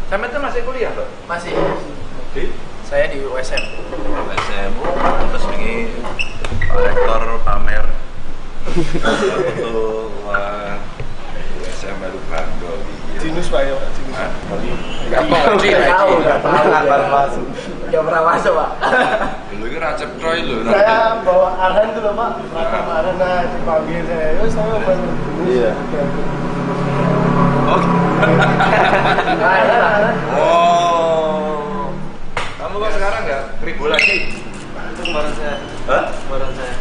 Sampai itu masih kuliah, Pak? Masih. Di? Saya di USM. USM, terus ini rektor pamer foto wah USM baru bangga. Jinus Pak ya, Jinus. Enggak tahu. Gak pernah masuk, Pak. Dulu itu Racep Troy lho. Saya bawa Arhan tuh loh Pak, belakang Arhan nah dipanggil saya, terus saya masuk. Iya. Oh. Arhan. Oh. Kamu kok sekarang nggak keribu lagi? Itu kemarin saya. Hah? Kemarin saya.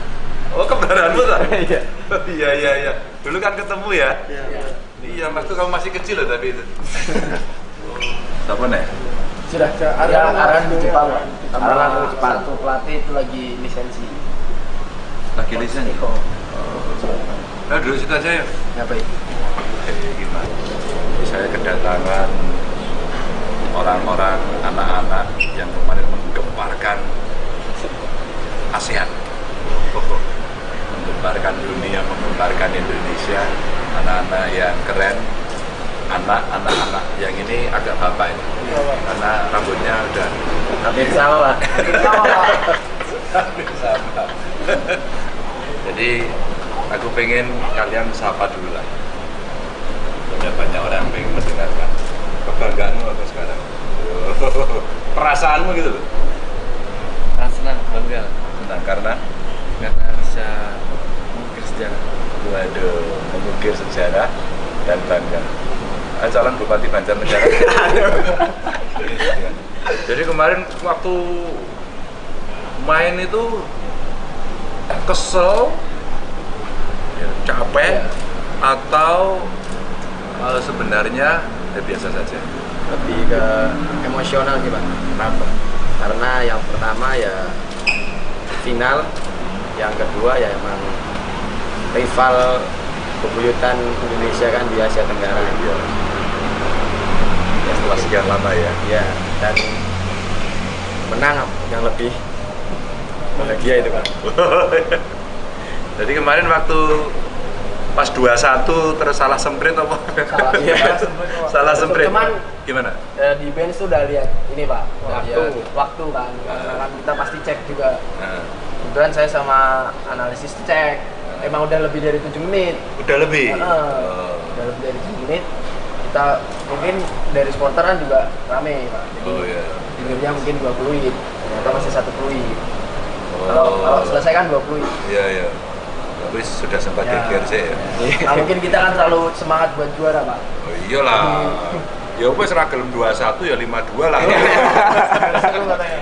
Oh, kembaranmu tak? Iya. Iya. Dulu kan ketemu ya? Iya. Iya, mas tuh kamu masih kecil loh tapi itu. Siapa nih? Sudah, Arhan di Jepang, Pak. Arhan di Jepang. Satu pelatih itu lagi lisensi. Lagi lisensi. Nah, dulu situ aja ya. Ngapain? Gimana? Saya kedatangan orang-orang, anak-anak yang kemarin menggemparkan ASEAN, menggemparkan dunia, menggemparkan Indonesia, anak-anak yang keren, anak-anak yang ini agak bapak ini, karena rambutnya udah Hampir sama, Pak. hampir sama. Jadi aku pengen kalian sapa dulu lah. Ada banyak orang yang pengen mendengarkan. Kebanggaanmu apa sekarang? Perasaanmu gitu loh. Senang, bangga. Senang karena Bisa mengukir sejarah. waduh, mengukir sejarah dan bangga. Calon Bupati Banjarnegara. Jadi kemarin waktu main itu kesel, ya, capek, atau sebenarnya ya biasa saja. Lebih ke emosional sih, Pak. Kenapa? Karena yang pertama ya final, yang kedua ya emang rival bebuyutan Indonesia kan di Asia Tenggara. Ya, setelah sekian lama ya. Ya, dan menang yang lebih bahagia itu, Pak. Jadi kemarin waktu pas 2-1 terus salah semprit apa? Salah, iya. Salah semprit. Cuman gimana? di bench tuh udah lihat ini, Pak. Waktu kan. Nah. Karena kan kita pasti cek juga. Nah, Kebetulan saya sama analisis cek. Emang udah lebih dari 7 menit. udah lebih. Udah lebih dari 7 menit. Kita mungkin dari supporter kan juga rame, Pak. Jadi Oh iya. tidurnya mungkin 2 fluid. Ternyata masih 1 fluid. Kalau selesai kan 2 fluid. Iya. Tapi sudah sempat geger sih ya. Nah, mungkin kita kan terlalu semangat buat juara, Pak. Oh iyalah. Ya wes ra gelem 21 ya 52 lah. Seru katanya.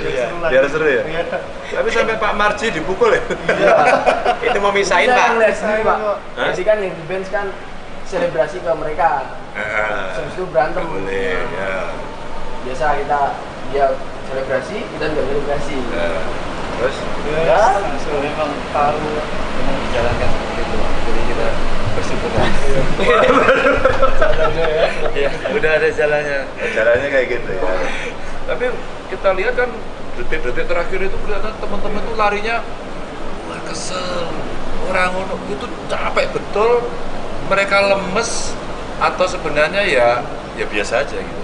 Iya, biar seru ya. Iya. Tapi sampai Pak Marji dipukul ya. Iya, Pak. Itu mau misahin, Kita Pak. yang lihat sendiri, Pak. Hah? Jadi kan yang di bench kan selebrasi ke mereka. Habis itu berantem. Boleh, ya. Biasa dia selebrasi, kita juga selebrasi. Terus Ya, Memang tahu memang dijalankan seperti itu, Pak. Jadi kita bersyukur lah. Iya, udah ada jalannya. jalannya kayak gitu ya. Tapi kita lihat kan detik-detik terakhir itu kelihatan teman-teman itu larinya wah kesel. Orang itu capek betul, mereka lemes atau sebenarnya ya biasa aja gitu.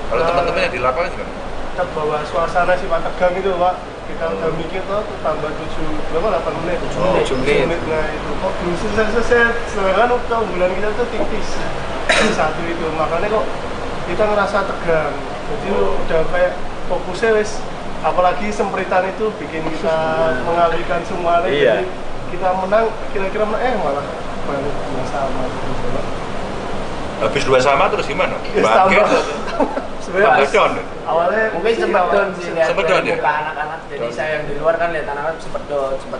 Kalau teman-teman yang di lapangan gimana? kita bawa suasana sih Pak tegang itu Pak. Kita udah mikir tuh tambah 7 berapa 8 menit. 7 menit. Nah itu kok belum selesai. Sedangkan keunggulan kita tuh tipis. Satu itu makanya kok kita ngerasa tegang. Jadi udah kayak fokusnya wes apalagi sempritan itu bikin kita mengalihkan semuanya. Iya. Jadi kita menang kira-kira menang malah balik sama gitu Pak. Habis 2 sama terus gimana? Yes, tambah. Sebenarnya Down. awalnya Mungkin sempat down sih lihat Sempet down, dari ya? muka anak-anak. Jadi saya yang di luar kan lihat anak-anak sempat down, sempat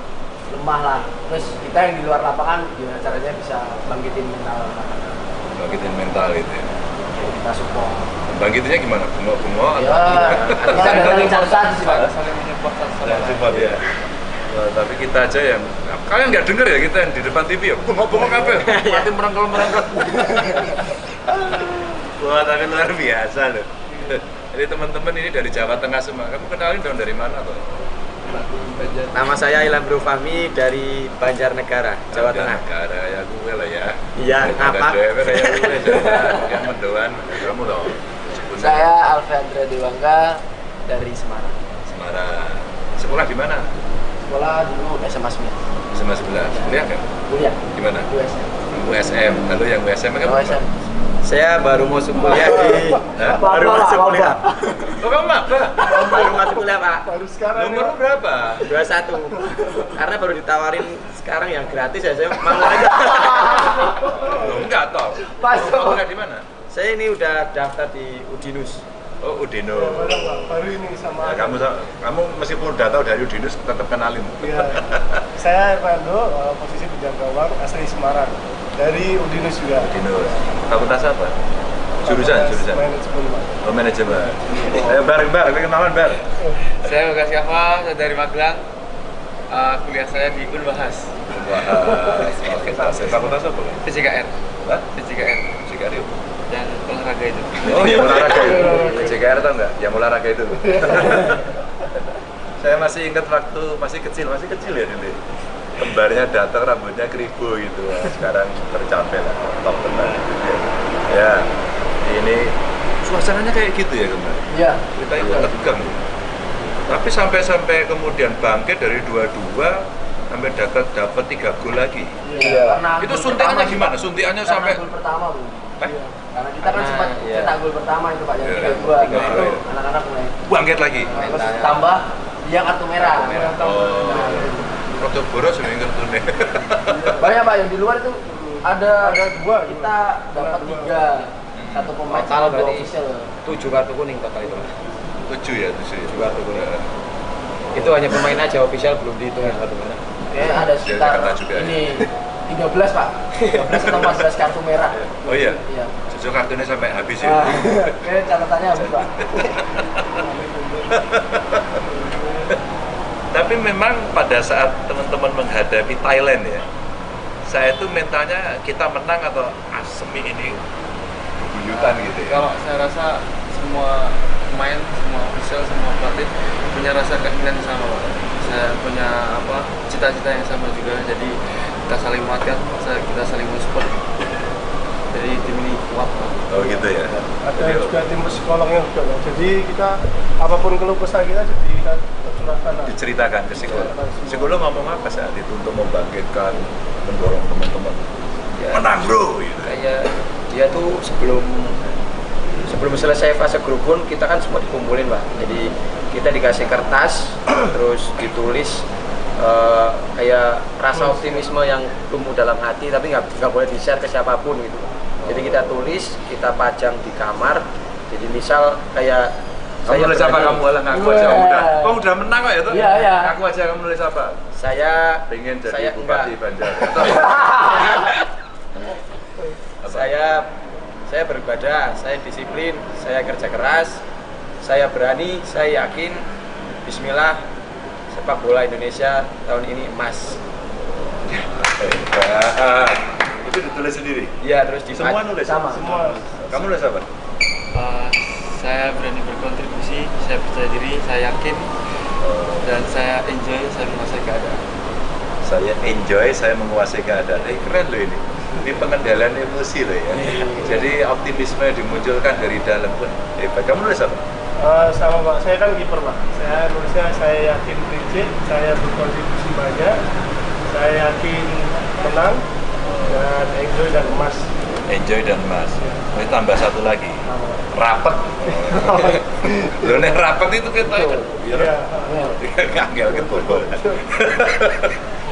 lemah lah. Terus kita yang di luar lapangan gimana caranya bisa bangkitin mental anak-anak. Bangkitin mental gitu ya. Jadi kita support. Bangkitinnya gimana? Bengok-bengok Ya, kita dari satu-satu sih, Pak. Saling menyupport support ya. Wah, tapi kita aja yang kalian nggak denger ya kita yang di depan TV ya bengok-bengok apa? Mati merengkel-merengkel. Wah, tapi luar biasa loh. Jadi teman-teman ini dari Jawa Tengah semua. Kamu kenalin dong dari mana tuh? Nama saya Ilham Bro Fahmi dari Banjarnegara, Jawa Tengah. Negara ya gue lah ya. Iya, apa? Ya gue yang mendoan kamu loh. Saya Alfeandra Dewangga dari Semarang. Semarang. Sekolah di mana? Sekolah dulu SMA 9. SMA 11. Kuliah kan? Kuliah Di mana? USM. USM. Lalu yang USM kan? USM. Saya baru masuk kuliah di baru masuk kuliah. Oh, kamu maba? Baru masuk kuliah, Pak. Baru sekarang Nomor berapa? 21. Karena baru ditawarin sekarang yang gratis ya, saya mau aja. Enggak tahu. Pas. Kamu kuliah di mana? Saya ini udah daftar di Udinus. Oh, Udino. baru ini sama Ya, kamu meskipun udah tahu dari Udinus tetap kenalin. Iya. Saya Hernando, posisi penjaga gawang asli Semarang. Dari Udinus juga. Udinus. Fakultas apa? Jurusan. Manajemen, Pak. Oh, manajemen. Ayo Bar, kenalan Bar. Saya Lukas Kafa, saya dari Magelang. Kuliah saya di Unbahas. Fakultas apa? PJKR. Hah? PJKR. JKR yuk. Yang olahraga itu. Oh, yang olahraga itu. JKR tau nggak? Yang olahraga itu. Saya masih ingat waktu masih kecil ya dulu. Kembarnya datang rambutnya keribu gitu. Wah, sekarang tercapai lah, top kembar. Ya, ini suasananya kayak gitu ya kembar. Iya. Kita itu tegang. Tapi sampai kemudian bangkit dari 2-2 sampai dapat 3 gol lagi. Iya. Karena Itu gol suntikannya pertama, gimana? Suntikannya karena sampai gol pertama, Bu. Eh? Karena kita kan sempat iya. cetak gol pertama itu Pak yang Iya, 3-2. iya. Itu anak-anak mulai bangkit lagi. terus tambah dia kartu merah. Oh. Nah, Roto boros ini ngertune. banyak Pak yang di luar itu ada dua. kita dapat 3 satu pemain Total sama 2 berarti official. 7 kartu kuning total itu. 7 ya. 7 kartu kuning. Itu hanya pemain aja, official belum dihitung yang kartu merah. Kayaknya ada sekitar Jakarta juga, ini 13 Pak. 13 atau 14 kartu merah. Oh iya. Iya. Cucu kartunya sampai habis ya. Ah, Kayaknya catatannya habis Pak. Tapi memang pada saat teman-teman menghadapi Thailand ya, saya tuh mentalnya kita menang atau semi ini buyutan gitu ya. Kalau saya rasa semua pemain, semua official, semua pelatih punya rasa keinginan yang sama, Pak. Saya punya cita-cita yang sama juga. Jadi kita saling menguatkan, kita saling mensupport. Jadi tim ini kuat, Pak. Oh gitu ya. Ada juga tim psikolognya juga, Pak. Jadi kita apapun keluh kesah kita jadi kita tercurahkan. Diceritakan ke psikolog. Psikolog ngomong apa saat itu untuk membangkitkan, mendorong teman-teman? Ya, Menang bro! Gitu. kayak dia tuh sebelum selesai fase grup pun kita kan semua dikumpulin Pak. Jadi kita dikasih kertas terus ditulis kayak rasa optimisme yang tumbuh dalam hati tapi nggak boleh di-share ke siapapun gitu. Jadi kita tulis, kita pajang di kamar. Jadi misal kayak Kamu nulis apa kamu? Alah ngaku aja kamu udah menang kok ya tuh? Iya, iya. Ngaku aja kamu nulis apa? saya Pengen jadi saya bupati enggak. Banjar. Saya beribadah, saya disiplin, saya kerja keras, saya berani, saya yakin. Bismillah, sepak bola Indonesia tahun ini emas. Itu ditulis sendiri? Iya, terus Semua nulis? Sama. Semua. Kamu nulis apa? Saya berani berkontribusi, saya percaya diri, saya yakin, dan saya enjoy, saya menguasai keadaan. Saya enjoy, saya menguasai keadaan. Keren loh ini. Ini pengendalian emosi loh ya. Jadi optimisme yang dimunculkan dari dalam pun hebat. Kamu nulis apa? Sama Pak, saya kan kiper Pak. Saya nulisnya saya yakin prinsip, saya berkontribusi banyak, saya yakin menang, dan enjoy dan emas. Enjoy dan emas. Ini tambah satu lagi. Rapet. Loh, nek rapet itu kita kan. Iya. Ngangel ketubul.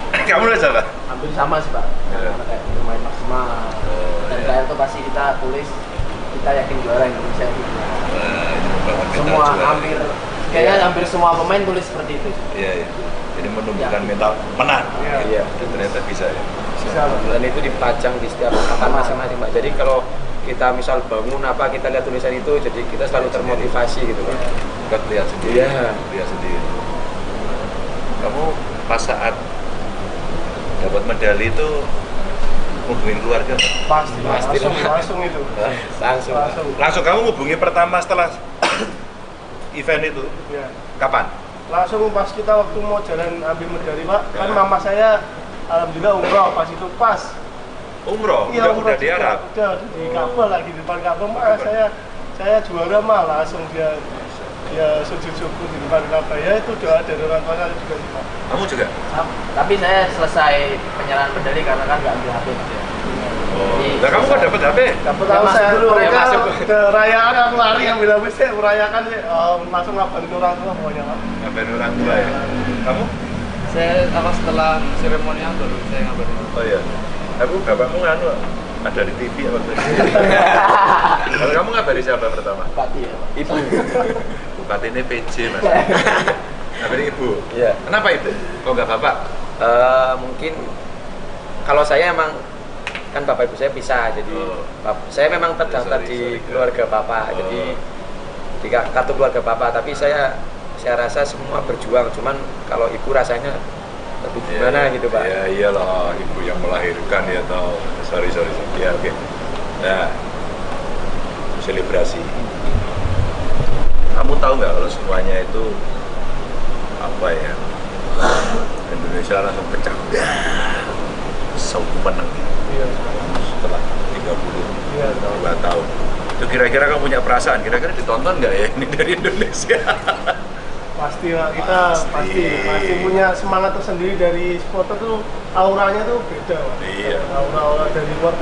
Kamu nulis apa? Hampir sama sih Pak. Anak-anak kayak bermain maksimal. Dan terakhir tuh pasti kita tulis kita yakin juara Indonesia gitu. Ini membangun mental Semua juara. kayaknya hampir semua pemain tulis seperti itu. Iya, iya. Jadi menumbuhkan mental menang. Iya. Dan ternyata bisa ya. Bisa Pak. Dan itu dipajang di setiap papan masing-masing Pak. Jadi kalau kita misal bangun apa kita lihat tulisan itu, jadi kita selalu termotivasi gitu Pak. Kita lihat sendiri. Iya. Lihat sendiri. Kamu pas saat dapat medali itu hubungin keluarga nggak? Pasti, Pasti langsung itu. Hah? Langsung Pak. Langsung kamu hubungi pertama setelah event itu Ya. kapan? langsung pas kita waktu mau jalan ambil medali Pak, kan mama saya alhamdulillah umroh pas itu pas. Umroh? Iya, udah di juga. Arab? Udah di Ka'bah lagi di depan Ka'bah, Mas saya juara mah langsung dia sujud syukur di depan Ka'bah. Ya itu doa dari orang tua saya juga sih Pak. Kamu juga? Tapi saya selesai penyerahan medali karena kan nggak ambil HP. Oh. Nah kamu kok dapat HP? Dapat Ya, tahu masuk saya dulu, mereka ya, masuk. ke rayaan aku lari ambil habis saya merayakan sih langsung ngabarin orang tua pokoknya Pak. Ngabarin orang tua ya? Kamu? Saya setelah seremonial baru saya ngabarin. Oh iya. Aku bapakmu nganu ada di TV apa Kalau kamu ngabari siapa pertama? Bupati ya Pak. Ibu. Bupati ini PJ Mas. Ngabari ibu. Iya. Kenapa ibu? Kok nggak bapak? Mungkin kalau saya emang kan bapak ibu saya pisah, jadi saya memang terdaftar di keluarga bapak, jadi di kartu keluarga bapak. Tapi saya rasa semua berjuang, cuman kalau ibu rasanya lebih gimana gitu Pak. Ya iyalah, ibu yang melahirkan ya tau. Sorry. Ya oke. Nah, selebrasi. Kamu tahu nggak kalau semuanya itu apa ya? Indonesia langsung pecah. Sauku menang setelah 32 tahun. Itu kira-kira kamu punya perasaan? Kira-kira ditonton nggak ya ini dari Indonesia? Pasti Pak, kita pasti punya semangat tersendiri dari supporter tuh, auranya tuh beda Pak. Iya. Aura dari luar,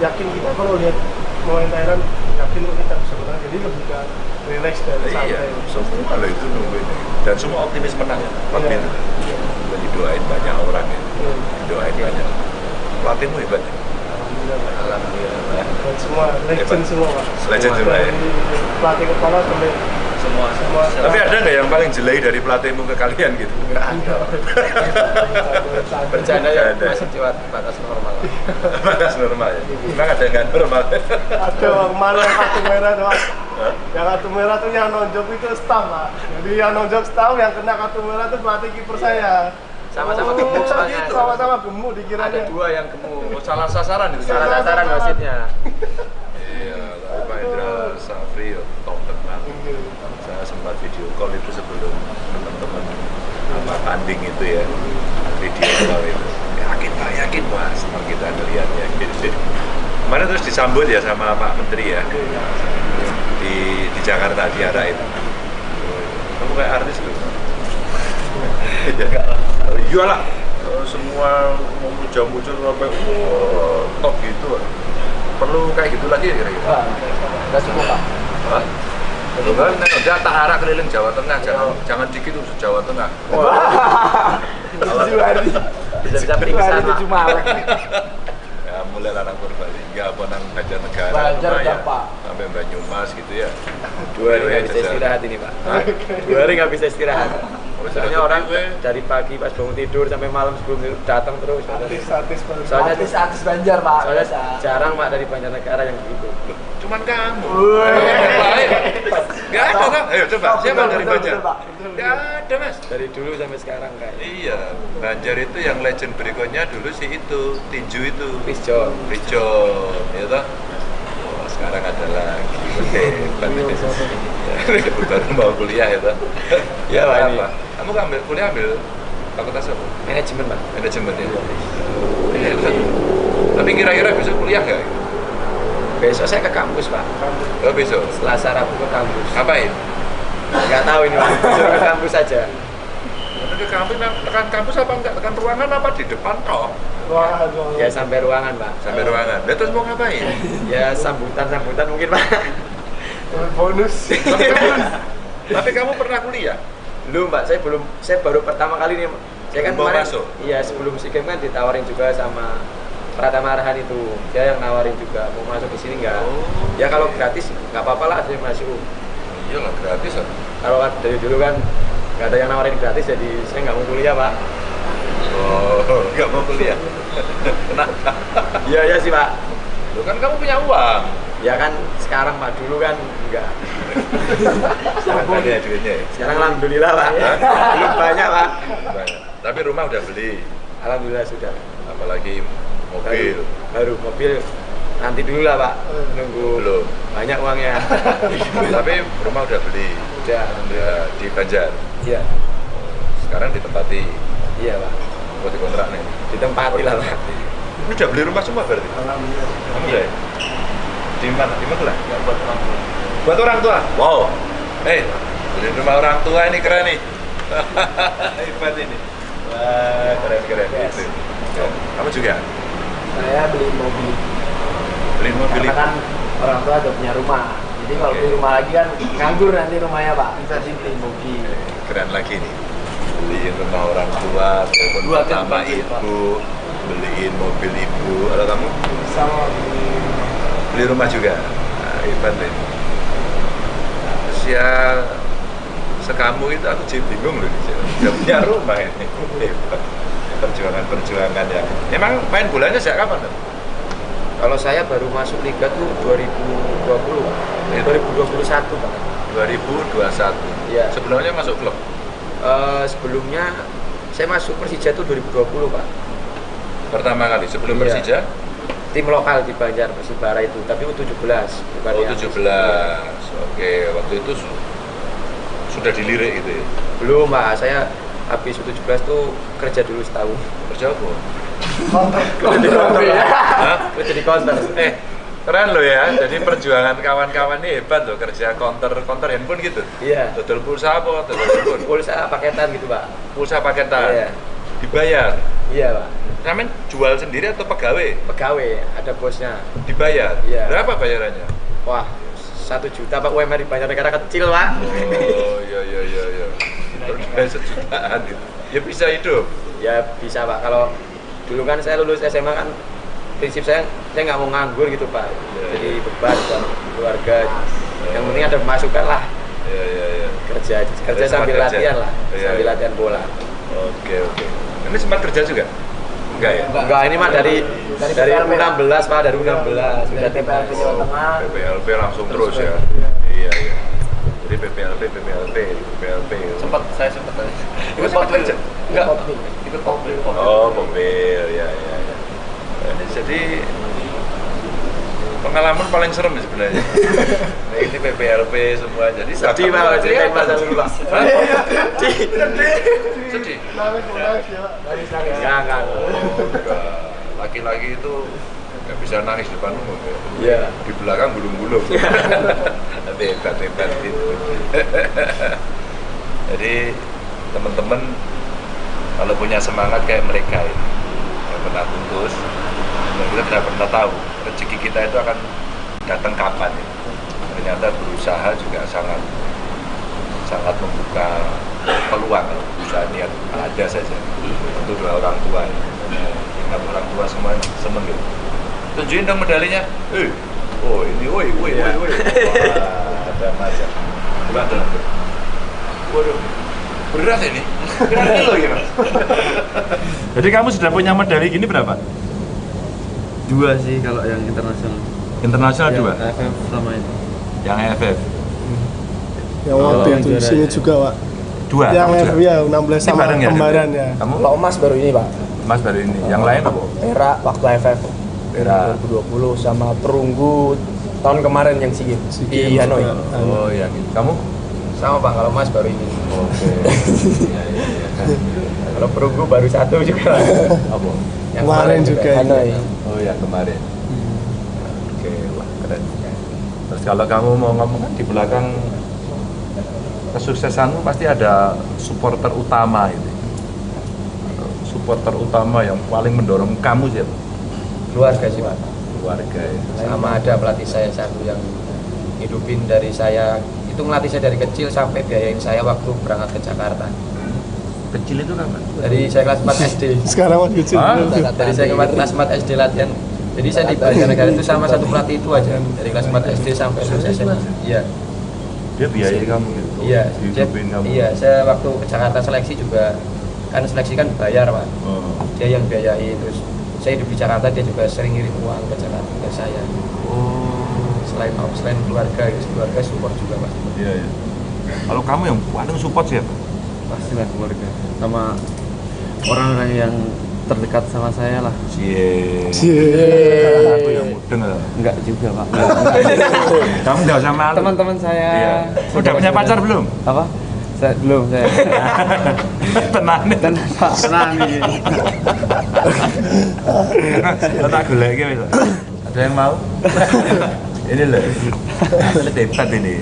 yakin kita kalau lihat pemain Thailand, yakin kita bisa menang, jadi lebih ke relax dan santai. Iya, semua loh itu nungguin. Dan semua optimis menang ya, Iya. Dan didoain banyak orang ya, didoain banyak. Pelatihmu hebat ya? Alhamdulillah. Dan semua legend semua Pak. Legend semua ya? Dari pelatih kepala sampai Semua. Tapi ada nggak yang paling jelek dari pelatihmu ke kalian gitu? Enggak ada. Bercanda ya Nggak ada. masih di batas normal. Batas normal ya? Memang ada nggak normal? ada kemarin yang kartu merah tuh Pak. Yang kartu merah tuh yang nonjok itu staff Pak. Jadi yang nonjok staff, yang kena kartu merah tuh pelatih kiper saya. Sama-sama gemuk soalnya. Gitu, sama-sama gemuk Ada dikiranya. dua yang gemuk. Oh, salah sasaran itu? Salah sasaran wasitnya. Iya, tapi Pak Indra Safri top tenan. Saya sempat video call itu sebelum teman-teman tanding itu ya, video call itu. Yakin Pak, setelah kita ngeliatnya gitu. Kemarin terus disambut ya sama Pak Menteri ya di Jakarta, di arah itu. Kamu kayak artis loh. Iya lah, semua mau muncul sampai top gitu. Perlu kayak gitu lagi ya kira-kira? Nggak cukup Pak. Hah? Kan udah tak arah keliling Jawa Tengah, jangan dikit tuh Jawa Tengah. Bisa pergi ke sana. Ya mulai larang Purbalingga, apa nang Banjarnegara, Banjar lumayan. udah, Pak. Sampai Banyumas gitu ya. 2 hari nggak bisa istirahat ini Pak. Hah? 2 hari nggak bisa istirahat. Soalnya Tapi orang gue- dari pagi pas bangun tidur sampai malam sebelum tidur datang terus. Artis baru. Soalnya Artis Banjar Pak. Soalnya biasa. jarang Pak dari Banjarnegara yang begitu. Cuman kamu. Woi. Yang lain. Gak ada kan? Ayo coba, siapa Betul, dari betul, Banjar? betul, Pak. Gak ada Mas. Dari dulu sampai sekarang kayak Iya, Banjar itu yang legend berikutnya dulu sih itu, tinju itu. Pisjon. Rijo, ya toh? Oh, sekarang ada lagi. Hebat ini. Ya, baru mau kuliah ya toh? Iya, Pak, ini. apa? Kamu kuliah ambil fakultas apa? Manajemen Pak. Manajemen ya. Hebat. Tapi kira-kira bisa kuliah nggak? Besok saya ke kampus Pak. Oh besok. Selasa Rabu ke kampus. Ngapain? Nggak tahu ini Pak. Besok ke kampus aja. Nanti ke kampus, tekan kampus apa enggak? Tekan ruangan apa di depan toh? Wah, Ya sampai ruangan Pak. Sampai ruangan. Lah terus mau ngapain? Ya sambutan mungkin Pak. bonus. Tapi kamu pernah kuliah? Belum Pak, saya baru pertama kali nih. Saya kan Mau kemarin, masuk? iya sebelum SEA Games kan ditawarin juga sama Pratama Arhan itu, dia yang nawarin juga mau masuk ke sini nggak? Oh. Ya kalau gratis nggak apa-apa lah saya masuk. Iyalah gratis ah. Kalau dari dulu kan nggak ada yang nawarin gratis, jadi saya nggak mau kuliah Pak. Oh, nggak mau kuliah. Kenapa? Iya sih Pak. Loh kan kamu punya uang. Ya kan sekarang Pak, dulu kan enggak. Sekarang ada duitnya. Ya? Sekarang alhamdulillah Pak. Belum banyak Pak. Banyak. Tapi rumah udah beli. Alhamdulillah sudah. Apalagi mobil. Baru mobil nanti dulu lah Pak. Nunggu Belum. banyak uangnya. Tapi rumah udah beli. Udah. Ya, di Banjar. Iya. sekarang ditempati. Iya Pak, Buat dikontrak nih. ditempati lah Pak. Ini udah beli rumah semua berarti? Alhamdulillah. Kamu udah ya? Di mana? Di mana lah? Nggak buat orang tua. Buat orang tua? Wow. Beli rumah orang tua ini keren nih. Hebat ini. Wah, keren. Yes. Itu. Ya. Kamu juga? Saya beli mobil. Beli mobil Karena kan orang tua udah punya rumah. Jadi kalau Oke. beli rumah lagi kan nganggur nanti rumahnya Pak. Jadi beli mobil. keren lagi nih. Beliin rumah orang tua, telepon Buat sama yang ibu, beliin mobil ibu. Kalau kamu Sama beli rumah juga? Nah, hebat deh. Usia sekamu itu aku jadi bingung loh. Udah punya rumah ini. Hebat. Perjuangan ya. Emang main bolanya sejak kapan? Tuh? Kalau saya baru masuk liga tuh 2020, 2021 Pak. 2021. Iya. Sebelumnya masuk klub. Sebelumnya saya masuk Persija tuh 2020 Pak. Pertama kali sebelum Iya. Persija. Tim lokal di Banjar Persibara itu, tapi U17 bukan Oh, yang 17. Oke, waktu itu sudah dilirik gitu ya. belum Pak. Saya habis U17 tuh kerja dulu setahun. Kerja apa? Hah? Kerja di counter. Keren loh ya. Jadi perjuangan kawan-kawan ini hebat loh, kerja counter handphone gitu. Iya. Dodol pulsa apa? Dodol handphone. Pulsa paketan gitu Pak. Pulsa paketan. Iya. Dibayar. Iya Pak. Namanya jual sendiri atau pegawai? Pegawai, ada bosnya. Dibayar. Iya. Berapa bayarannya? Wah, 1 juta Pak, UMR di Banjar negara kecil Pak. Oh, iya. Udah sejutaan gitu. Ya bisa hidup. Ya bisa Pak, kalau dulu kan saya lulus SMA kan prinsip saya nggak mau nganggur gitu Pak. Iya, Jadi beban buat keluarga. Yang penting ada pemasukan lah. Iya. Kerja Ada sambil sempat kerja. latihan lah, Iya, sambil iya. latihan bola. Oke. Ini sempat kerja juga? Enggak ya? Enggak, ini mah dari PPLP. U16 Pak, dari U16 sudah Dari PPLP Jawa Tengah. PPLP langsung terus ya? Iya. Jadi PPLP. Saya sempat tanya. Ikut sempat kerja? Enggak. Mobil. Ikut mobil. Oh, mobil, ya. Jadi pengalaman paling serem sebenarnya. Nah, ini PPLP semua. Jadi Sedih Pak, kalau ceritain masa dulu Pak. Sedih. nangis ya Pak. Jangan. Laki-laki itu nggak bisa nangis depan umum ya. Iya. Di belakang gulung-gulung. Hebat gitu. Jadi teman-teman kalau punya semangat kayak mereka ini, yang pernah putus, dan kita tidak pernah tahu rezeki kita itu akan datang kapan ya. Ternyata berusaha juga sangat membuka peluang. Usaha niat ada saja. Itu doa orang tua. Ingat orang tua semua seneng gitu. Tunjukin dong medalinya. Oh ini, woi. Wah, ada macam. Gimana? Waduh, berat ini. Berat kilo ya Mas. Jadi kamu sudah punya medali gini berapa? 2 sih kalau yang internasional. Internasional Yang dua? AFF sama ini. Yang AFF? Yang waktu Kalau itu juara sini ya. juga Pak. Dua? Yang kamu juga? ya 16 Ini sama bareng ya? kembaran ya. Kamu? Kalau emas baru ini Pak. Mas baru ini. Yang lain apa? Perak waktu AFF. Perak. 2020 sama perunggu tahun kemarin yang SEA Games SEA di Games. Hanoi. Oh ya gitu. Kamu? Sama Pak, kalau Mas baru ini. Oke. Iya. Kalau perunggu baru 1 juga. Apa? Yang Kemarin juga. Hanoi. Oh ya kemarin. Oke, wah keren. Terus kalau kamu mau ngomong kan di belakang kesuksesanmu pasti ada supporter utama itu. Supporter utama yang paling mendorong kamu siapa? Keluarga sih Pak. Keluarga ya. Sama ada pelatih saya satu yang hidupin dari saya, itu ngelatih saya dari kecil sampai biayain saya waktu berangkat ke Jakarta. Kecil itu kapan? Dari saya kelas 4 SD. Sekarang masih kecil. Hah? Dari saya kelas 4 SD latihan. Jadi saya di Banjarnegara itu sama satu pelatih itu aja dari kelas 4 SD sampai lulus SMA. Iya. Dia biayai kamu gitu. Iya. Hidupin kamu. Iya, saya waktu ke Jakarta seleksi juga kan seleksi kan bayar Pak. Oh. Dia yang biayai, terus saya hidup di Jakarta, dia juga sering ngirim uang ke Jakarta ke saya. Oh. Selain keluarga support juga Pak. Iya. Kalau kamu yang paling support siapa? Pastilah keluarga. Sama orang-orang yang terdekat sama saya lah. Cie. Aku yang mudeng lah. Enggak juga Pak. Kamu nggak usah malu. Teman-teman saya. Iya. Udah punya pacar belum? Apa? Belum saya. Tenang nih. Tenang nih. Tak golek iki wis. Ada yang mau? Ini loh. Asli debat ini.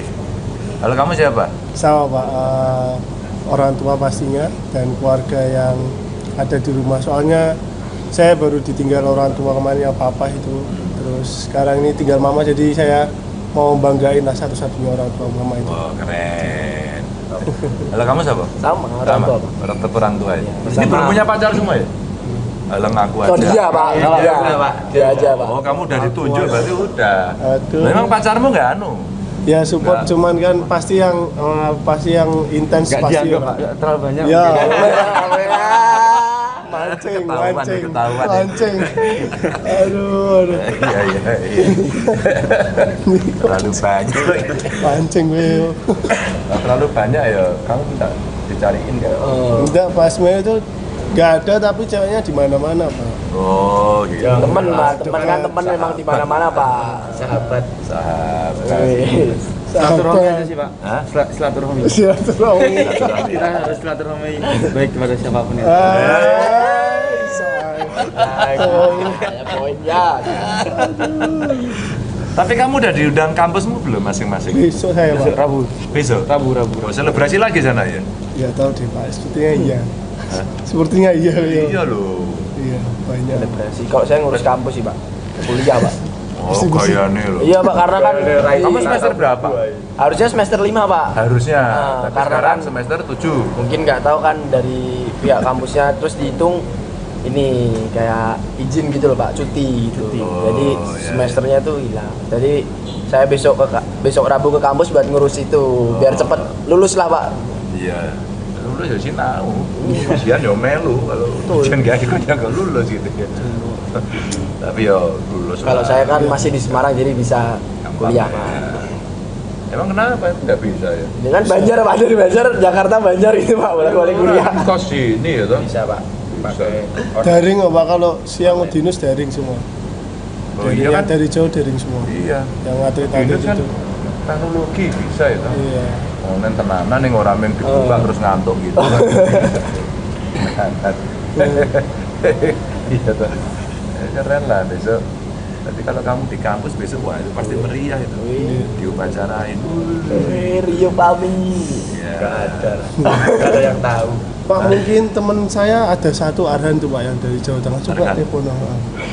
Kalau kamu siapa? Sama Pak, orang tua pastinya dan keluarga yang ada di rumah. Soalnya saya baru ditinggal orang tua kemarin yang papa itu. Terus sekarang ini tinggal mama, jadi saya mau banggain lah satu-satunya orang tua mama itu. Oh, keren. Kalau kamu siapa? Sama orang tua, Pak. Orang tua ya. Ini Bersama. belum punya pacar semua ya? Alah ngaku aja. Oh dia Pak, dia aja Pak. Oh, kamu udah ditunjuk berarti udah. Aduh. Memang pacarmu nggak anu? Ya support, Nggak. cuman kan pasti yang intens Nggak pasti. dianggap Pak, terlalu banyak. Ya. Ketahuan, ketahuan. mancing. Aduh. Iya, iya, iya. Terlalu banyak. Mancing Will. Nah, terlalu banyak ya, kamu minta dicariin kan? Enggak, pas main itu nggak ada, tapi ceweknya di mana-mana Pak. Oh, gitu. Temen Pak, temen kan temen memang di mana-mana Pak. Sahabat. Sahabat. Silaturahmi aja sih Pak. Hah? Silaturahmi. Silaturahmi. Kita harus silaturahmi baik kepada siapapun itu. Poin ya. Tapi kamu udah diundang kampusmu belum masing-masing? Besok saya Pak. Rabu. Besok? Rabu. Oh, selebrasi lagi sana ya? Ya tahu deh Pak, sepertinya iya. Hah? Sepertinya iya. Iya loh. Iya, banyak. Selebrasi. Kalau saya ngurus kampus sih Pak. Kuliah Pak. Oh, kayaknya loh. Iya Pak, karena kan Kamu semester berapa? harusnya semester 5 Pak. Harusnya, tapi karena sekarang kan semester 7. mungkin nggak tahu kan dari pihak kampusnya, terus dihitung ini kayak izin gitu loh Pak, cuti gitu. Oh, Jadi iya, semesternya tuh hilang. Jadi saya besok Rabu ke kampus buat ngurus itu biar cepet lulus lah Pak. Iya. Lulus ya sih tahu. Ujian ya melu, kalau ujian gak ikut ya gak lulus gitu ya. Tapi ya lulus. Kalau lah. saya kan masih di Semarang jadi bisa Gampang kuliah ya. Pak. Emang kenapa nggak bisa ya? Dengan Banjar Pak, dari Banjar Jakarta Banjar itu Pak, boleh kuliah. Kos sini ya toh? Bisa Pak. Pakai Daring kok Pak, kalau siang Udinus daring semua. Oh iya kan? Dari jauh daring semua. Iya. Yang atlet-atlet Ini kan itu. teknologi bisa ya toh? Iya. Oh, nen tenanan ning ora men dibuka terus ngantuk gitu. Iya toh. Keren lah besok. Tapi kalau kamu di kampus besok wah itu pasti meriah itu. Diupacarain. Rio Pami. Iya. Gak ada yang tahu. Pak, mungkin teman saya ada satu Arhan tuh Pak yang dari Jawa Tengah. Coba Arhan? telepon.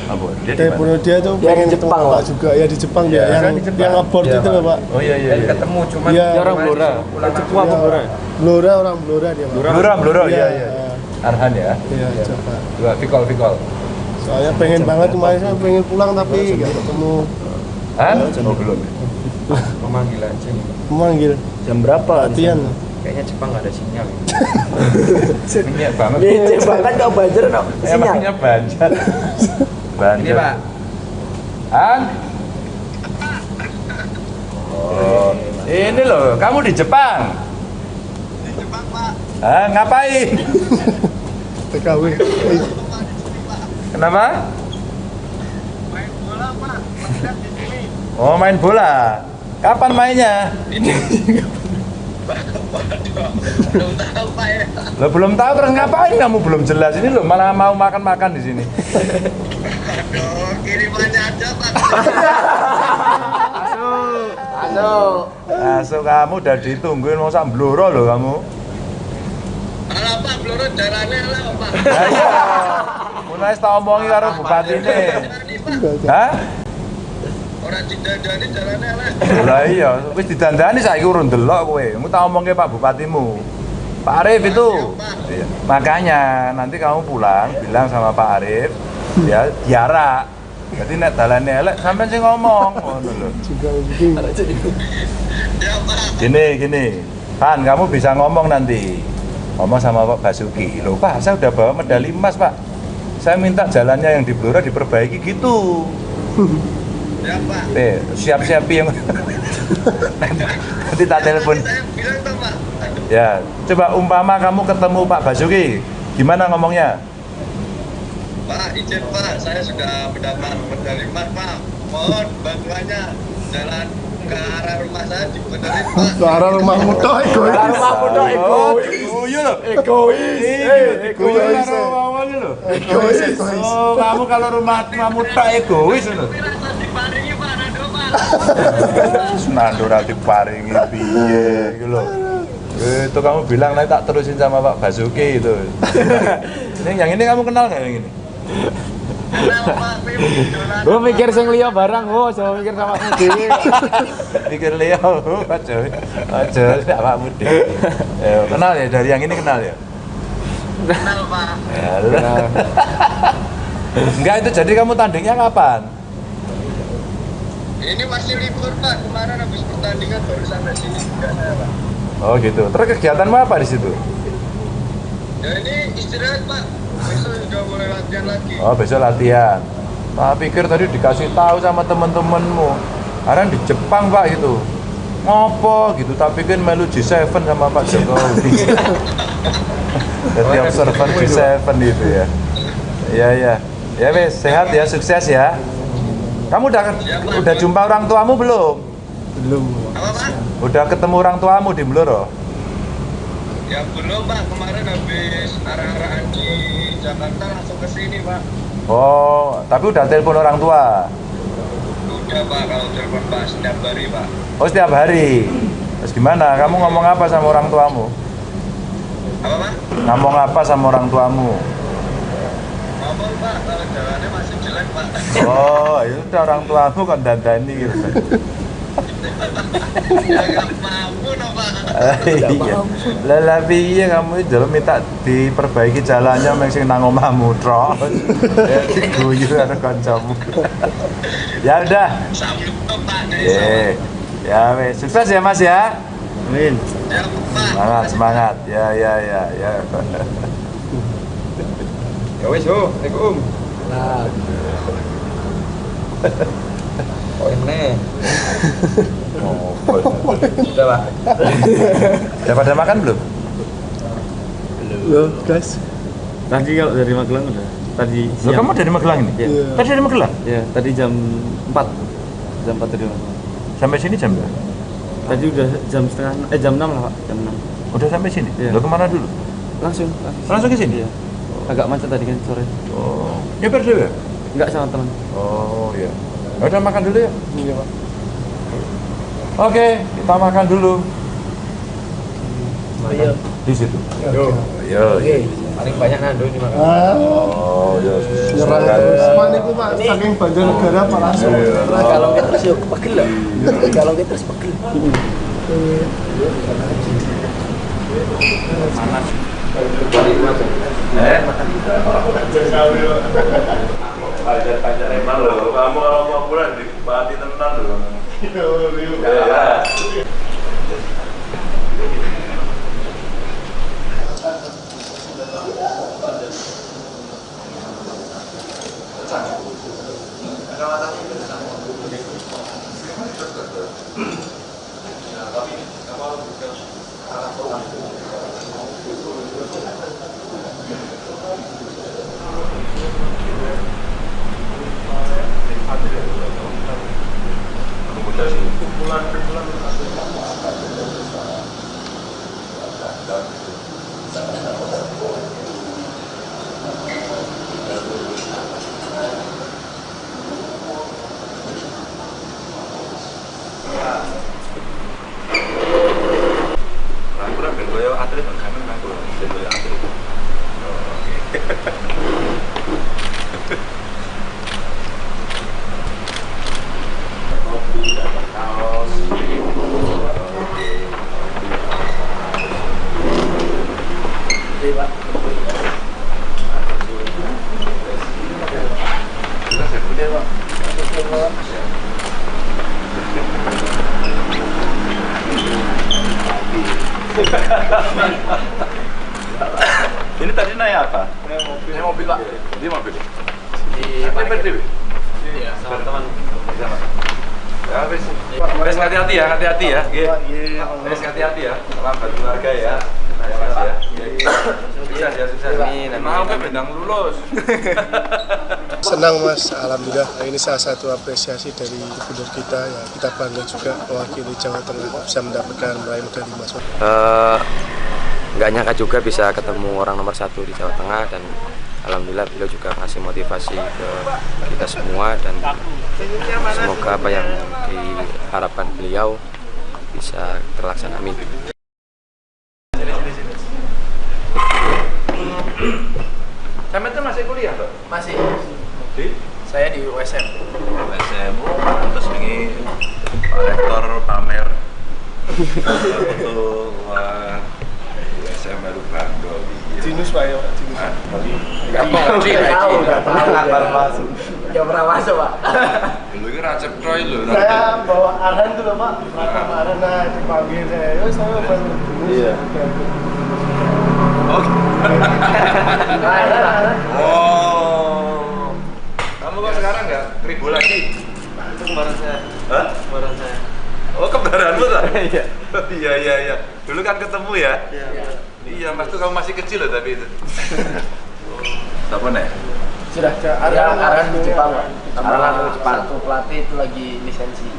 Apa? Dia di Telepon mana? dia tuh Dia pengen di ketemu Jepang, Pak Pak. juga. Ya di Jepang Iya, dia kan yang di Jepang. yang abort Iya, itu Pak. loh Pak. Oh iya iya. Iya. ketemu cuman Iya. Dia orang Blora. Ketua apa Blora? Blora, orang Blora dia Pak. Blora, iya Iya, iya. Arhan ya. Iya, coba. Coba pikol. Soalnya pengen banget kemarin, saya pengen pulang tapi nggak ketemu. Hah? Oh belum. Pemanggilan sih. Memanggil Jam berapa? latihan. Kayaknya Jepang nggak ada sinyal. Minyak banget. Ini bahkan kau Banjar no sinyal. Emangnya Banjar. Banjar. Ini Pak. Han? Oh, ini loh, kamu di Jepang? Di Jepang, Pak. Ah, ngapain? TKW. Kenapa? Main bola, Pak. Oh, main bola. Kapan mainnya? Belum tahu Pak ya. Lo belum tahu terus ngapain kamu belum jelas ini lo malah mau makan di sini. Aduh, kirimannya aja Pak. Masuk kamu udah ditungguin mau sak bloro lo kamu. Alah Pak, bloro darane lah Pak. Ya iya. Mulai tak omongi karo bupati ini. Darani Pak. Hah? Orang didandani darane lah. Lah iya, wis didandani saiki urun delok kowe. Mu tak omongke Pak Bupatimu. Pak Arif itu. Iya. Makanya nanti kamu pulang bilang sama Pak Arif ya diarak. Jadi nek dalane elek sampean sing ngomong ngono lho. Juga begini. Ya Pak. Gini. Han, kamu bisa ngomong nanti. Ngomong sama Pak Basuki. Loh Pak, saya udah bawa medali emas Pak. Saya minta jalannya yang di Blora diperbaiki gitu. Ya Pak. Siap-siap yang nanti tak telepon. Saya bilang tuh Pak. Aduh, Ya, coba umpama kamu ketemu Pak Basuki, gimana ngomongnya? Pak, izin Pak, saya sudah mendapat medali emas Pak. Mohon bantuannya jalan ke arah rumah saya dibenerin Pak. Suara rumahmu tok egois. Rumahmu tok egois. Diguyu loh. Egois. Diguyu karo awalnya loh. Egois. Oh, kamu kalau rumahmu tak egois loh. Tapi rasa diparingi Pak Nando Pak. Nando ra diparingi piye gitu loh. Itu kamu bilang nanti tak terusin sama Pak Basuki itu. Yang ini kamu kenal nggak yang ini? Kenal Pak, Pim. Gue mikir sing liya barang, coba mikir sama aku dhewe. Pikir Leo, aja awakmu dhewe. Kenal ya, dari yang ini kenal ya? Kenal Pak. Yalah. Enggak, itu jadi kamu tandingnya kapan? Ini masih libur Pak, kemarin habis pertandingan baru sampai sini juga saya Pak. Oh gitu. Terus kegiatanmu apa di situ? Ya ini istirahat Pak, besok sudah mulai latihan lagi. Oh, besok latihan. Tak pikir tadi dikasih tahu sama teman-temanmu. Karena di Jepang Pak gitu. Ngopo gitu, tak pikir melu G7 sama Pak Jokowi. Jadi observer G7 itu ya. Iya iya. Ya wes, sehat ya, sukses ya. Kamu udah jumpa orang tuamu belum? Belum. Apa Pak? Udah ketemu orang tuamu di Blora? Ya belum Pak, kemarin habis arah-arahan di Jakarta langsung ke sini Pak. Oh, tapi udah telepon orang tua? Udah Pak, kalau telepon Pak setiap hari Pak. Oh, setiap hari. Terus gimana? Kamu ngomong apa sama orang tuamu? Apa Pak? Ngomong apa sama orang tuamu? Ngomong Pak, kalau jalannya masih jelek Pak. Oh, itu udah orang tuamu kan dandani gitu. Ya nggak mampu no Pak. Iya. Lah piye kamu itu minta diperbaiki jalannya mek sing nang omahmu terus. Ya diguyu karo kancamu. Ya udah. Sampai Pak dari Eh. Ya wes, sukses ya Mas ya. Amin. Ya Pak. Semangat, semangat. Ya. Ya wis, Assalamualaikum. Nah, Oh ini. Udah Pak. Udah pada makan belum? Loh, guys. Tadi kalau dari Magelang udah. Tadi Loh, siang. kamu dari Magelang ini? Iya. Tadi dari Magelang? Ya, tadi jam 4. Jam 4 dari Magelang. Sampai sini jam berapa? Tadi udah jam 6 lah Pak, jam 6. Udah sampai sini? Iya. Lo kemana dulu? Langsung. Langsung ke sini? Iya. Agak macet tadi kan sore. Oh, nyeper dewe? Enggak sama teman. Oh iya. Ya udah makan dulu ya. Iya, Pak. Oke, kita makan dulu iya. di situ. Yo. Yo. Oke. Paling banyak Nando ini makan. Oh, ya. Nyerang terus. Maniku Pak, saking Banjarnegara Pak langsung. Kalau kita terus yuk pegel loh. Kalau kita terus pegel. Pacar emang lo. Kamu kalau mau pulang di Pati tenan lo. Ya. Ini tadi naik apa? Naik mobil Pak. Di mobil. Di PPDB. Iya, sama teman. Ya wis. Wis hati-hati ya, hati-hati ya. Nggih. Wis hati-hati ya. Lambat keluarga ya. Ya Mas ya. Sukses ya, sukses. Amin, amin. Mau ke bendang lulus. Senang Mas, alhamdulillah ini salah satu apresiasi dari gubernur kita ya, kita bangga juga mewakili Jawa Tengah bisa mendapatkan meraih medali emas. Nggak nyangka juga bisa ketemu orang nomor 1 di Jawa Tengah, dan alhamdulillah beliau juga kasih motivasi ke kita semua, dan semoga apa yang diharapkan beliau bisa terlaksana. Amin. Sampai itu masih kuliah, Pak? Masih. Di? Saya di USM. SMU, terus ini Pak Rektor pamer untuk USM baru bangga. Jinus Pak ya, Jinus. Nggak pernah masuk Pak. Dulu ini racep troy lho. Saya bawa Arhan tuh loh Pak, Pratama Arhan, nah dipanggil saya, yo saya baru Iya. Oh. Arhan. Oh. Kamu kok sekarang nggak kribo lagi? Itu kembaran saya. Hah? Kembaran saya. Oh, kembaranmu tak? Iya. Iya. Dulu kan ketemu ya? Iya. Iya, Mas tuh kamu masih kecil loh tapi itu. Siapa nih? Sudah. Arhan di Jepang Pak. Arhan di Jepang. Satu pelatih itu lagi lisensi.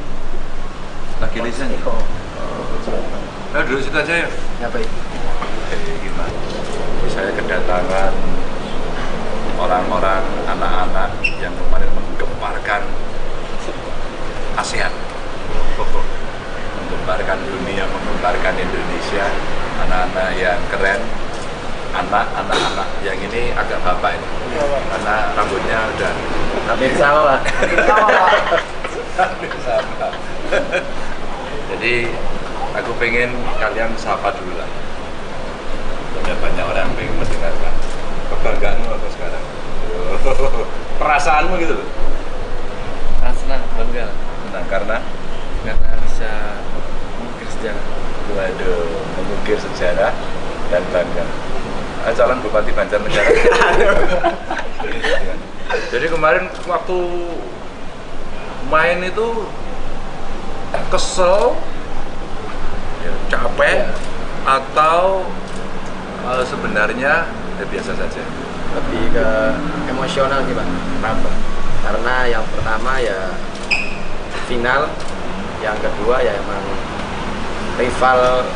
Lagi lisensi. Nah, dulu situ aja ya. Ngapain? Gimana? Saya kedatangan orang-orang, anak-anak yang kemarin menggemparkan ASEAN, menggemparkan dunia, menggemparkan Indonesia, anak-anak yang keren, anak-anak yang ini agak bapak ini, karena rambutnya udah Hampir sama Pak. sama. Jadi aku pengen kalian sapa dulu lah. Ada banyak orang yang pengen mendengarkan. Kebanggaanmu apa sekarang? Perasaanmu gitu loh. Senang, bangga. Nah, karena Bisa mengukir sejarah. waduh, mengukir sejarah dan bangga. Calon Bupati Banjarnegara. Jadi kemarin waktu main itu kesel, ya, capek, atau sebenarnya ya biasa saja. Lebih ke emosional sih Pak. Kenapa? Karena yang pertama ya final, yang kedua ya emang rival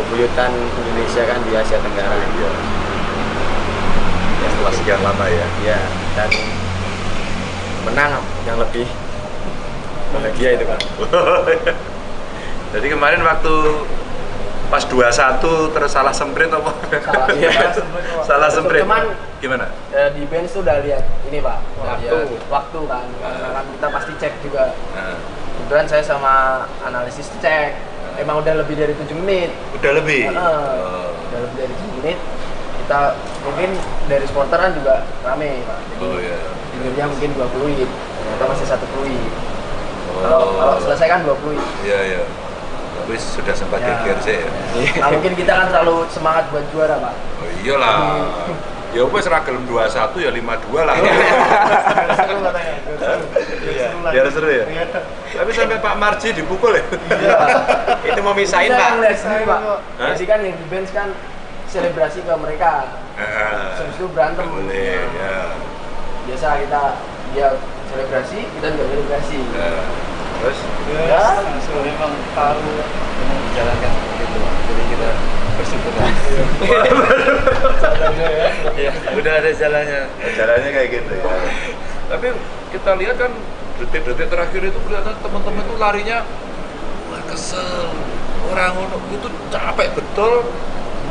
bebuyutan Indonesia kan di Asia Tenggara. Iya. Yang setelah sekian lama ya. Ya, dan menang yang lebih bahagia itu Pak. Jadi kemarin waktu pas 2-1 terus salah semprit apa? Salah semprit. Cuman Gimana? di bench tuh udah lihat ini Pak. Waktu kan. Karena kan kita pasti cek juga. Nah, Kebetulan saya sama analisis cek. Emang udah lebih dari 7 menit. udah lebih. Udah lebih dari 7 menit. Kita mungkin dari supporter kan juga rame Pak. Jadi Oh iya. jumlahnya mungkin 2 peluit. Ternyata masih 1 peluit. Kalau selesai kan 2 peluit. Iya. Tapi sudah sempat geger sih ya. Nah, mungkin kita kan terlalu semangat buat juara Pak. Oh iyalah. Ya wes ra gelem 21 ya 52 lah. Seru katanya, Biar seru ya. Iya. Tapi sampai Pak Marji dipukul ya. Itu mau misahin Kita Pak. yang lihat sendiri Pak. Hah? Jadi kan yang di bench kan selebrasi ke mereka. Habis itu berantem. Boleh ya. Biasa dia selebrasi, kita juga selebrasi. Terus Ya, Memang taruh memang dijalankan gitu. Jadi kita bersyukur lah. Ya, udah ada jalannya. jalannya kayak gitu ya. Tapi kita lihat kan detik-detik terakhir itu kelihatan teman-teman itu larinya wah kesel. Orang itu capek betul.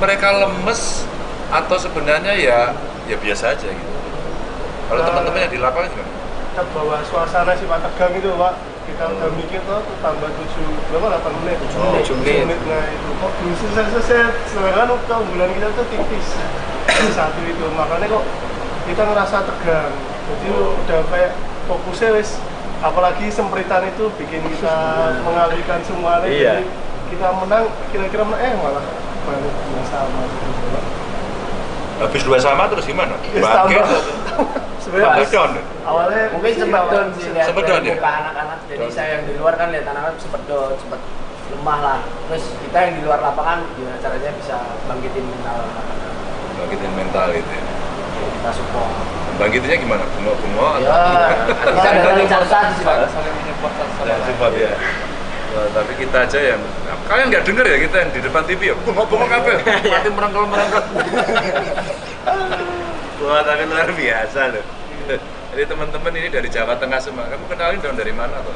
Mereka lemes atau sebenarnya ya biasa aja gitu. Kalau teman-teman yang di lapangan gimana? kita bawa suasana sih Pak tegang itu Pak. Kita udah mikir tuh tambah 8 menit. 7 menit. Nah itu kok belum selesai. Sedangkan keunggulan kita tuh tipis. Satu itu makanya kok kita ngerasa tegang. Jadi udah kayak fokusnya wis, apalagi sempritan itu bikin kita mengalihkan semuanya. Iya. Jadi kita menang, kira-kira menang, malah balik sama gitu Pak. Habis 2 sama terus gimana? Yes, Bangkit tambah. atau Sebenarnya down? awalnya Mungkin sempat down sih lihat Sempet down ya? muka anak-anak. Jadi saya yang di luar kan lihat anak-anak sempat down, sempat lemah lah. Terus kita yang di luar lapangan gimana caranya bisa bangkitin mental anak-anak. Bangkitin mental itu ya. Jadi kita support. Bangkitnya gimana? Bengok-bengok Ya, kita dari catatan sih Pak. Saling menyupport satu sama Ya, lain. support ya. Wah, tapi kita aja yang kalian nggak dengar ya kita yang di depan TV ya bengok-bengok kabeh mati merengkel. Wah, tapi luar biasa loh. Jadi teman-teman ini dari Jawa Tengah semua. Kamu kenalin dong dari mana tuh?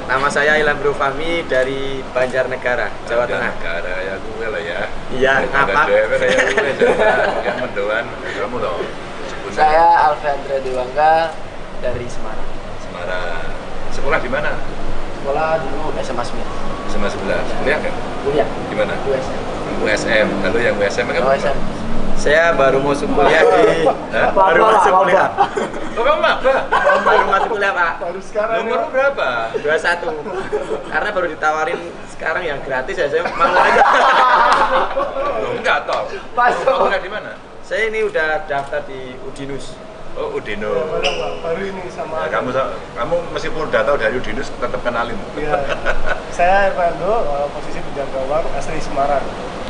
Nama saya Ilham Bro Fahmi dari Banjarnegara, Jawa Tengah. Negara ya gue lah ya. Iya, apa? Ya gue Jawa. Yang mendoan kamu loh. Saya Alfandra Dewangga dari Semarang. Semarang. Sekolah di mana? Sekolah dulu SMA 9. Sama 11. Kuliah kan? Kuliah Di mana? USM. USM. Lalu yang USM kan? USM. Saya baru masuk kuliah di baru masuk kuliah. Oh, kamu maba? Baru masuk kuliah, Pak. Baru sekarang Nomormu berapa? 21. Karena baru ditawarin sekarang yang gratis ya, saya mau aja. Loh, enggak toh. Masuk. Kamu kuliah di mana? Saya ini udah daftar di Udinus. Oh, Udino. ya, baru ini sama Nah, kamu meskipun udah tahu dari Udinus tetap kenalin. ya. Saya Ervando, posisi penjaga gawang asli Semarang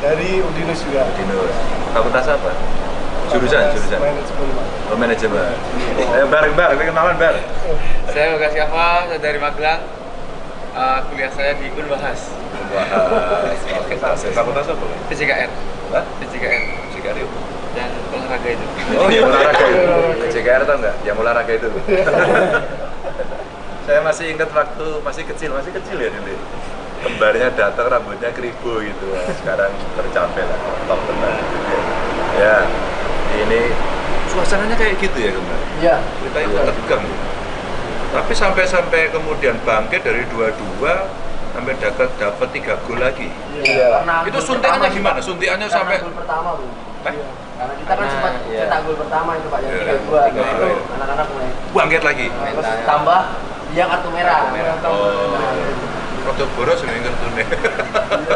dari Udinus juga. Udinus. Fakultas apa? Jurusan. Manajemen Pak. Oh, manajemen. Bar, kenalan Bar. Saya Yoga Syafa, saya dari Magelang. Kuliah saya di Unbahas. Wah, fakultas apa? PJKR. Hah? PJKR. Cikarang. Dan olahraga itu. Oh, yang olahraga itu. CKR tau nggak? Yang olahraga itu. Saya masih ingat waktu masih kecil ya dulu. Kembarnya datang rambutnya keribu gitu. Wah, sekarang tercapai lah, top benar. Ya, ini suasananya kayak gitu ya kembar. Iya. Kita itu tegang. Tapi sampai kemudian bangkit dari 2-2 sampai dapat 3 gol lagi. Iya. Itu suntikannya gimana? Suntikannya sampai gol pertama, Bu. Hah? Karena kita kan sempat Iya. cetak gol pertama itu Pak yang Iya, 3-2. iya. Itu anak-anak mulai bangkit lagi. terus tambah dia kartu merah. Oh, Rodo boros ini kartunya.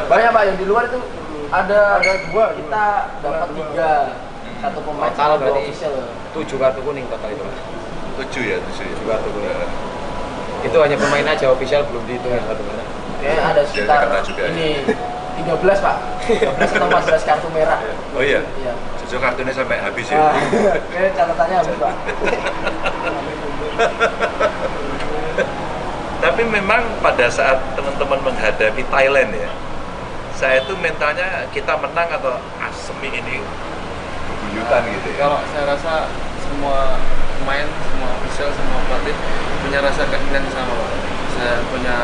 Banyak Pak yang di luar itu ada dua. kita dapat 3 satu pemain Total sama 2 berarti official. 7 kartu kuning total itu. 7 ya. 7 kartu kuning. Itu hanya pemain aja, official belum dihitung yang kartu merah. Kayaknya ada sekitar kena juga, ini 13 Pak. 13 atau 14 kartu merah. Oh iya. Iya. Jojo kartunya sampai habis Ah, ya. Kayaknya catatannya habis Pak. Tapi memang pada saat teman-teman menghadapi Thailand ya, saya itu mentalnya kita menang atau semi ini bebuyutan gitu ya. Kalau saya rasa semua pemain, semua official, semua pelatih punya rasa keinginan yang sama Pak. Saya punya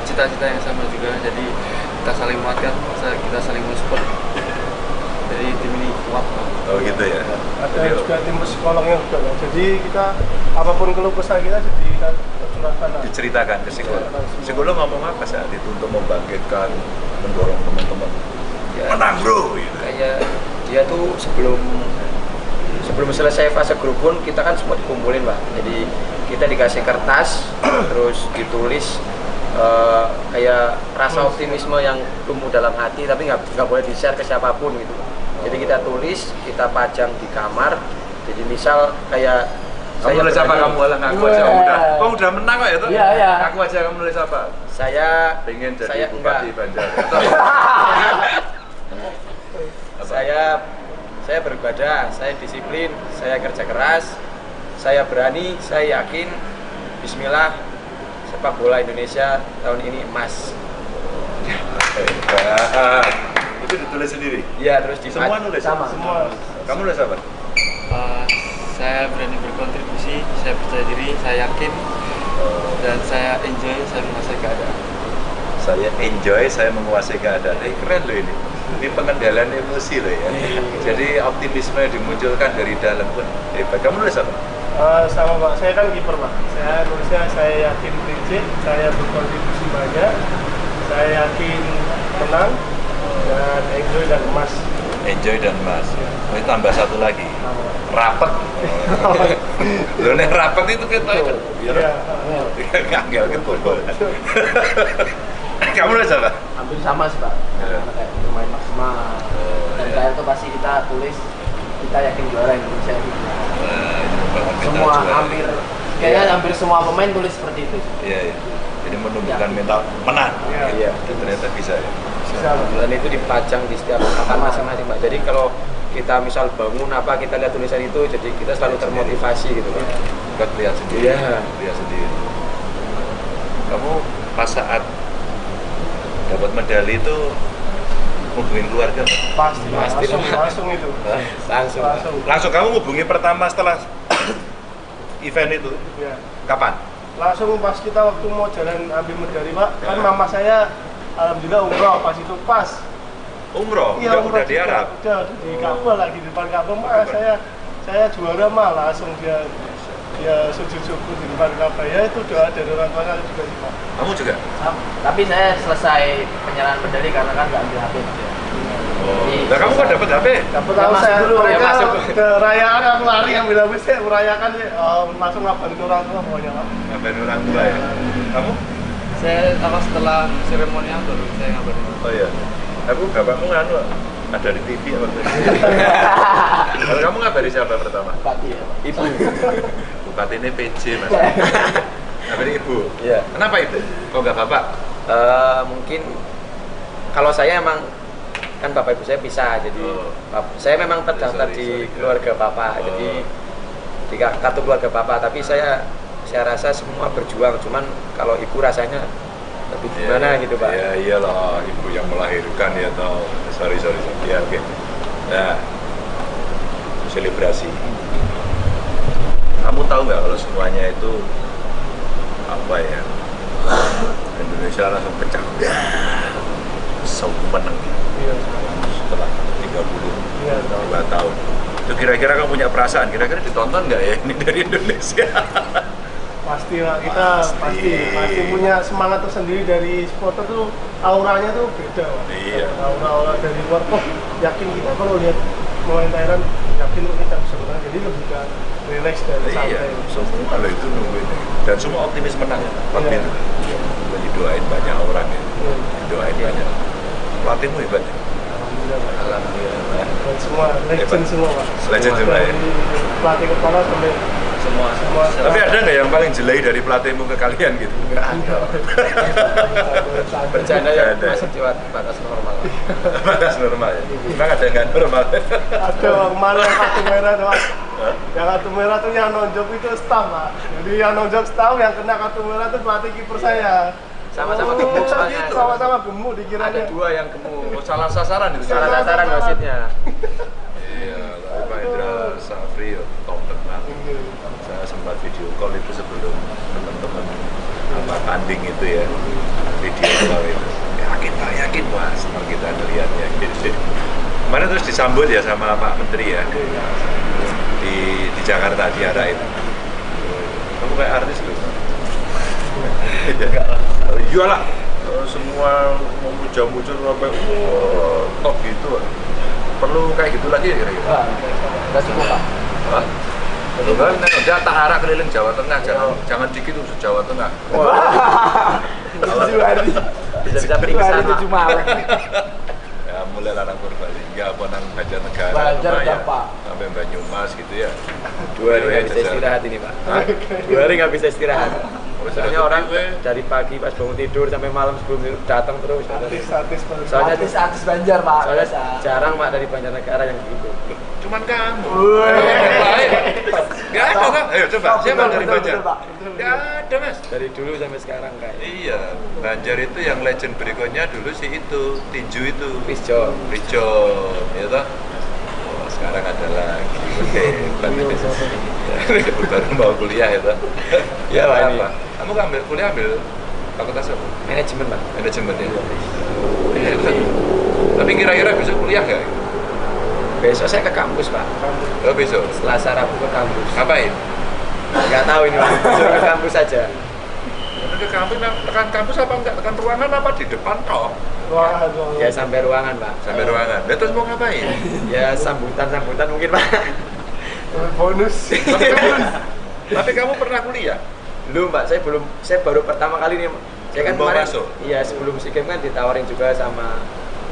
cita-cita yang sama juga. Jadi kita saling menguatkan, kita saling mensupport. Jadi tim ini kuat Pak. Oh gitu ya. Ada juga tim psikolognya juga Pak. Jadi kita apapun keluh kesah kita jadi kita curahkan lah. Diceritakan ke psikolog. Psikolog ngomong apa saat itu untuk membangkitkan, mendorong teman-teman. Ya, Menang bro. Gitu. kayak dia tuh sebelum selesai fase grup pun kita kan semua dikumpulin Pak. Jadi kita dikasih kertas terus ditulis kayak rasa optimisme yang tumbuh dalam hati tapi nggak boleh di-share ke siapapun gitu. Jadi kita tulis, kita pajang di kamar. Jadi misal kayak Kamu nulis apa kamu alah ngaku aja kamu udah menang kok ya tuh? Iya, iya. Aku aja kamu nulis apa? saya Pengen jadi saya bupati enggak. Banjar. Saya beribadah, saya disiplin, saya kerja keras, saya berani, saya yakin. Bismillah, sepak bola Indonesia tahun ini emas. Itu ditulis sendiri. Iya, terus Semua nulis. Sama. Semua Kamu nulis apa? Saya berani berkontribusi, saya percaya diri, saya yakin, dan saya enjoy, saya menguasai keadaan. Saya enjoy, saya menguasai keadaan. Keren loh ini. Ini pengendalian emosi loh ya. Jadi optimisme yang dimunculkan dari dalam pun hebat. Kamu nulis apa? sama Pak, saya kan kiper Pak. Saya nulisnya saya yakin prinsip, saya berkontribusi banyak, saya yakin menang dan enjoy dan emas. Enjoy dan emas. Ini tambah satu lagi. Rapet. Loh nek rapet itu kita kan. Iya. Ngangel ketobol. Kamu nulis apa? Hampir sama sih Pak. Anak-anak kayak bermain maksimal. Dan terakhir tuh pasti kita tulis kita yakin juara Indonesia itu. Semua kayaknya hampir semua pemain tulis seperti itu. Iya, iya. Jadi menumbuhkan mental menang. Iya. Ternyata bisa ya. Bisa Pak. Dan itu dipajang di setiap papan masing-masing Pak. Jadi kalau kita misal bangun apa kita lihat tulisan itu, jadi kita selalu termotivasi gitu Pak. Buat lihat sendiri. Iya. Lihat sendiri. Kamu pas saat dapat medali itu hubungin keluarga nggak? Pasti Pasti, langsung itu. Langsung kamu hubungi pertama setelah event itu Ya. kapan? Langsung pas kita waktu mau jalan ambil medali Pak, kan mama saya alhamdulillah umroh pas itu pas. Umroh? Iya, udah di juga. Arab? Udah di Ka'bah lagi di depan Ka'bah Mas, saya juara mah langsung dia sujud syukur di depan Ka'bah. Ya itu doa dari orang tua saya juga sih Pak. Kamu juga? Tapi saya selesai penyerahan medali karena kan nggak ambil HP. Nah kamu kok dapat HP? Dapat Ya, tahu masuk saya dulu, ya, mereka masuk. ke rayaan aku lari ambil habis saya merayakan sih langsung ngabarin orang tua pokoknya Pak. Ngapain orang tua ya? Kamu? Saya setelah seremonial baru saya ngabarin. Oh iya. Aku bapakmu nganu ada di TV apa? Kalau kamu ngabari siapa pertama? Bupati ya, Pak. Ibu. Bupati ini PJ mas. Ngabari ibu. Iya. Kenapa ibu? Kok nggak bapak? Mungkin kalau saya emang kan bapak ibu saya pisah, jadi saya memang terdaftar di keluarga bapak, jadi di kartu keluarga bapak. Tapi saya rasa semua berjuang, cuman kalau ibu rasanya lebih gimana gitu Pak. Ya iyalah, ibu yang melahirkan ya tau. Sorry. Ya oke. Nah, selebrasi. Kamu tahu nggak kalau semuanya itu apa ya? Indonesia langsung pecah. So menang. Iya. Setelah 32 Iya. tahun. Itu kira-kira kamu punya perasaan, kira-kira ditonton nggak ya ini dari Indonesia? Pasti Pak, kita pasti punya semangat tersendiri dari supporter tuh, auranya tuh beda Pak. Iya. Aura dari luar kok yakin kita kalau lihat pemain Thailand yakin kita bisa menang, jadi lebih ke relax dan Iya, santai. semua loh itu nungguin. Dan semua optimis menang ya, pasti Iya. itu. Didoain banyak orang ya, Iya. didoain banyak. Pelatihmu hebat ya? Alhamdulillah Pak. Alhamdulillah. Dan semua legend Hebat. semua Pak. Legend semua ya? Dari pelatih kepala sampai Semua. Tapi ada nggak yang paling jelek dari pelatihmu ke kalian gitu? Nggak ada. Bercanda ya Nggak ada. masih di batas normal. Batas normal ya? Memang ada yang nggak normal? ada kemarin yang kartu merah tuh Pak. Yang kartu merah tuh yang nonjok itu staff Pak. Jadi yang nonjok staff, yang kena kartu merah tuh pelatih kiper saya. Sama-sama gemuk soalnya. Sama-sama gemuk dikiranya. Ada dua yang gemuk. Oh, salah sasaran itu? Salah sasaran wasitnya. Iya, tapi Pak Indra Safri ya, top tenang. Saya sempat video call itu sebelum teman-teman tanding itu ya, video call itu. Yakin Pak, senang kita ngeliatnya. Kemarin terus disambut ya sama Pak Menteri ya di Jakarta di arah itu. Kamu kayak artis loh. Iyalah, semua mau muncul sampai top gitu. Perlu kayak gitu lagi kira-kira? Nggak cukup Pak. Hah? Udah tak arah keliling Jawa Tengah, jangan dikit tuh Jawa Tengah. Bisa periksa Pak. Ya mulai larang Purbalingga, Ponang Banjarnegara, Banjar lumayan. Bapak. Sampai Banyumas gitu ya. 2 hari nggak bisa istirahat ini Pak. Hah? 2 hari nggak bisa istirahat. Soalnya orang gue dari pagi pas bangun tidur sampai malam sebelum tidur datang terus. Artis Soalnya Artis Banjar Pak. Soalnya biasa. jarang Pak dari Banjarnegara yang gitu. cuman kamu. Woi. Yang lain nggak ada kan? Ayo coba, siapa dari Betul, Banjar? betul, Pak. Nggak ada Mas. Dari dulu sampai sekarang kayak Iya, Banjar itu yang legend berikutnya dulu sih itu tinju itu. Pisjo. Pijo, ya toh? Oh, sekarang ada lagi. Hebat. Baru mau kuliah ya toh? Ya, Pak, ini. apa? Kamu ambil kuliah ambil fakultas apa? Manajemen Pak. Manajemen ya. Hebat. Tapi kira-kira bisa kuliah nggak? Besok saya ke kampus Pak. Oh besok. Selasa Rabu ke kampus. Ngapain? Nggak tahu ini Pak. Suruh ke kampus saja. Ke kampus, tekan kampus apa enggak? Tekan ruangan apa di depan toh? Wah, Ya sampai ruangan Pak. Sampai ruangan. Lah terus mau ngapain? Ya sambutan mungkin Pak. bonus. Tapi kamu pernah kuliah? Belum Pak, saya baru pertama kali nih. Saya kan Mau kemarin, masuk? iya sebelum SEA Games kan ditawarin juga sama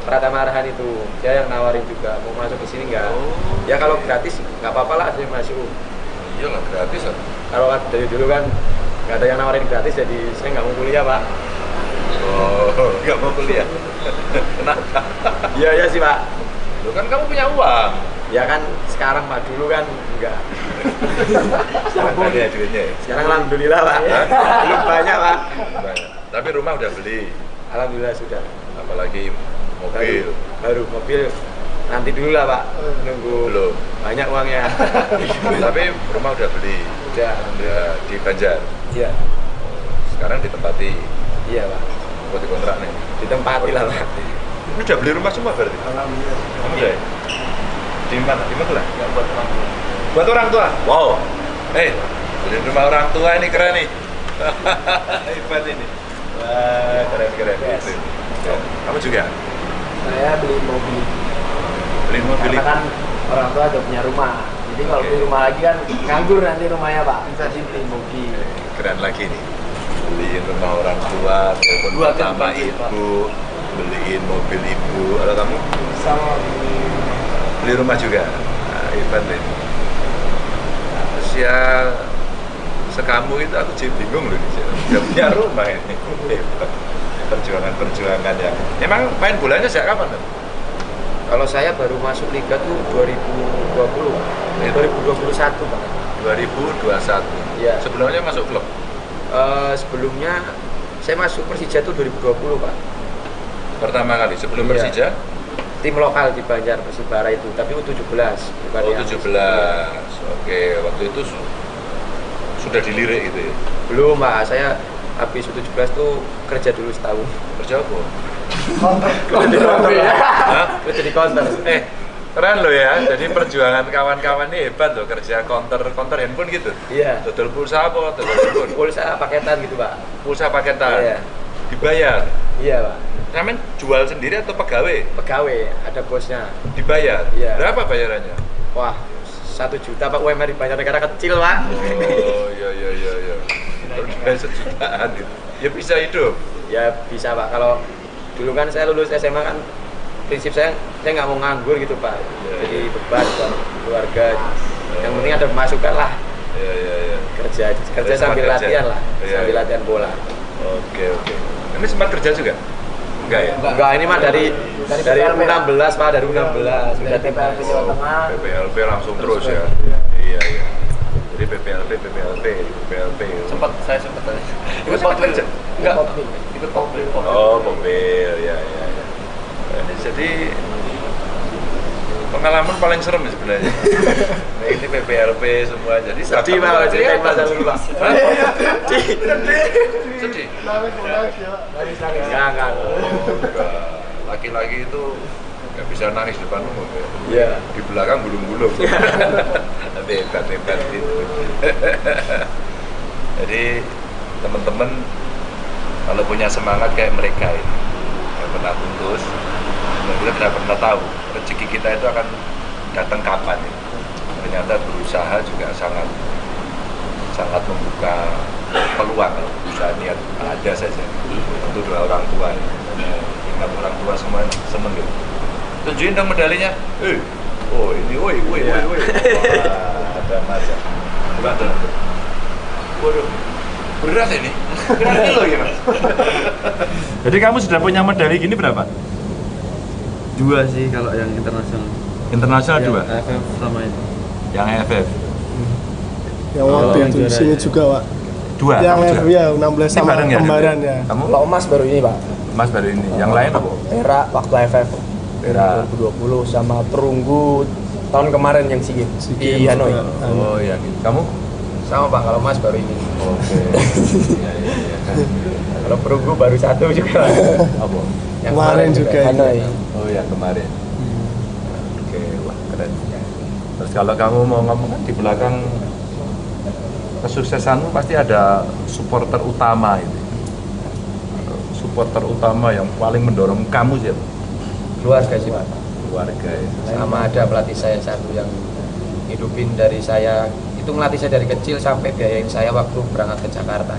Pratama Arhan itu. Dia yang nawarin juga mau masuk ke sini enggak. Oh. Ya kalau gratis nggak apa-apa lah saya masuk. Iya lah gratis lah. Kalau dari dulu kan nggak ada yang nawarin gratis jadi saya nggak mau kuliah Pak. Oh, nggak mau kuliah. Kenapa? Iya sih Pak. Loh kan kamu punya uang. Ya kan sekarang Pak, dulu kan enggak. Sekarang ada duitnya ya? Sekarang alhamdulillah Pak. Belum banyak Pak. Banyak. Tapi rumah udah beli, Alhamdulillah sudah. apalagi mobil. Baru mobil nanti dulu lah Pak. Nunggu Belum. banyak uangnya. Tapi rumah udah beli, Udah. udah di Banjar. Iya. Sekarang ditempati, Iya Pak. buat dikontrak nih. Ditempati lah Pak. Ini udah beli rumah semua berarti? Alhamdulillah. Kamu udah ya? Di mana? Di mana lah? Nggak buat orang tua. Buat orang tua? Wow. Beli rumah orang tua ini keren nih. Hebat ini. Wah, keren. Yes. Gitu. Kamu juga? Saya beli mobil. Beli mobil Karena itu? kan orang tua udah punya rumah. Jadi kalau Oke. beli rumah lagi kan nganggur nanti rumahnya Pak. Jadi beli mobil. Keren lagi nih. Beliin rumah orang tua, telepon Buat pertama yang penting, Pak. ibu, beliin mobil ibu. Atau kamu Sama beli rumah juga? Nah, hebat ini. Usia sekamu itu aku jadi bingung loh, udah punya rumah ini. Hebat. Perjuangan ya. Emang main bolanya sejak kapan? Tuh? Kalau saya baru masuk liga tuh 2020. Itu? 2021 Pak. 2021. Iya. Sebelumnya masuk klub. Sebelumnya saya masuk Persija tuh 2020 Pak. Pertama kali sebelum Iya. Persija. Tim lokal di Banjar Persibara itu, tapi U17 bukan Oh, yang 17. Oke, waktu itu sudah dilirik gitu ya. Belum Pak, saya habis U17 tuh kerja dulu setahun. Kerja apa? Hah? Kerja di counter. Keren loh ya. Jadi perjuangan kawan-kawan ini hebat loh, kerja counter handphone gitu. Iya. Dodol pulsa apa? Dodol handphone. Pulsa paketan gitu Pak. Pulsa paketan. Iya. Dibayar. Iya Pak. Sampean jual sendiri atau pegawai? Pegawai, ada bosnya. Dibayar. Iya. Berapa bayarannya? Wah, 1 juta Pak, UMR di Banjar negara kecil Pak. Oh, iya. Udah sejutaan gitu. Ya bisa hidup. Ya bisa Pak, kalau dulu kan saya lulus SMA kan prinsip saya nggak mau nganggur gitu Pak. Iya, Jadi iya. beban buat keluarga. Yang penting ada pemasukan lah. Iya. Kerja Sempat sambil kerja. latihan lah, Iya, sambil iya. latihan bola. Oke. Ini sempat kerja juga? Enggak ya? Enggak, ini mah dari PPLP, Pak. U16 Pak, dari U16 sudah Dari PPLP Jawa Tengah. PPLP langsung terus ya? Iya. Jadi PPLP. Saya sempat tadi. Itu sempat kerja? Enggak. Mobil. Ikut mobil. Oh, mobil, ya. Jadi pengalaman paling serem ya sebenarnya. Nah, ini PPLP semua. Jadi Sedih Pak, kalau ceritain masa dulu Pak. Sedih. nangis ya. Enggak. Laki-laki itu nggak bisa nangis depan umum ya. Iya. Di belakang gulung-gulung. Hebat gitu. Jadi teman-teman kalau punya semangat kayak mereka ini, yang pernah putus, kita tidak pernah tahu rezeki kita itu akan datang kapan ya. Ternyata berusaha juga sangat membuka peluang. Usaha niat ada saja. Tentu doa orang tua. Ingat orang tua semua seneng gitu. Tunjukin dong medalinya. Oh ini, woi. Wah, ada macam. Gimana? Waduh, berat ini. Berapa kilo ya Mas? Jadi kamu sudah punya medali gini berapa? 2 sih kalau yang internasional. Internasional Yang dua? AFF sama ini. Yang AFF? Yang waktu yang itu juara sini ya. juga Pak. Dua? Yang Kamu F juga? ya 16 Ini sama bareng ya? kembaran ya. Kamu? Kalau emas baru ini Pak. Mas baru ini. Yang lain apa? Perak waktu AFF. Perak. 2020 sama perunggu tahun kemarin yang SEA Games di Hanoi. Oh iya. Kamu? Sama Pak, kalau Mas baru ini. Oke. Iya. Kalau perunggu baru 1 juga. Apa? Yang Kemarin juga. Hanoi. Oh ya kemarin. Oke, wah keren. Terus kalau kamu mau ngomong kan di belakang kesuksesanmu pasti ada supporter utama itu. Supporter utama yang paling mendorong kamu siapa? Keluarga sih Pak. Keluarga ya. Sama ada pelatih saya satu yang hidupin dari saya, itu ngelatih saya dari kecil sampai biayain saya waktu berangkat ke Jakarta.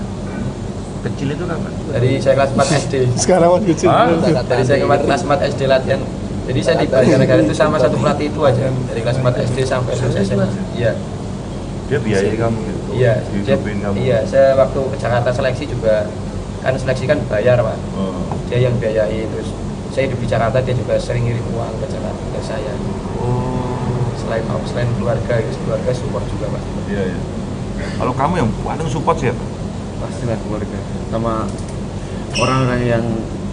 Kecil itu kapan? Dari saya kelas 4 SD. Sekarang masih kecil. Hah? Dari saya kelas 4 SD latihan. Jadi saya di Banjarnegara itu sama satu pelatih itu aja. Dari kelas 4 SD sampai lulus SMA. Iya. Dia biayai kamu gitu. Iya. Hidupin kamu. Iya, saya waktu ke Jakarta seleksi juga kan seleksi kan bayar Pak. Oh. Dia yang biayai, terus saya hidup di Jakarta, dia juga sering ngirim uang ke Jakarta ke saya. Oh. selain keluarga, keluarga support juga Pak. Iya. Kalau kamu yang paling support siapa? Pastilah keluarga sama orang-orang yang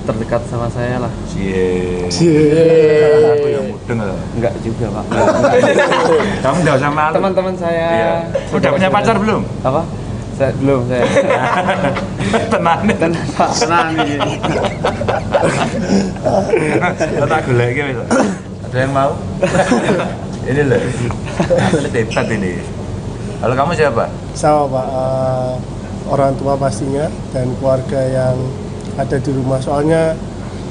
terdekat sama saya lah. Cie. Aku yang mudeng lah. Enggak juga Pak. Kamu nggak usah malu. Teman-teman saya. Iya. Udah punya pacar belum? Apa? Belum saya. Tenang. Pak, tenang ini. Tak golek iki wis. Ada yang mau? Ini loh. Asli hebat ini. Kalau kamu siapa? Sama Pak, orang tua pastinya dan keluarga yang ada di rumah. Soalnya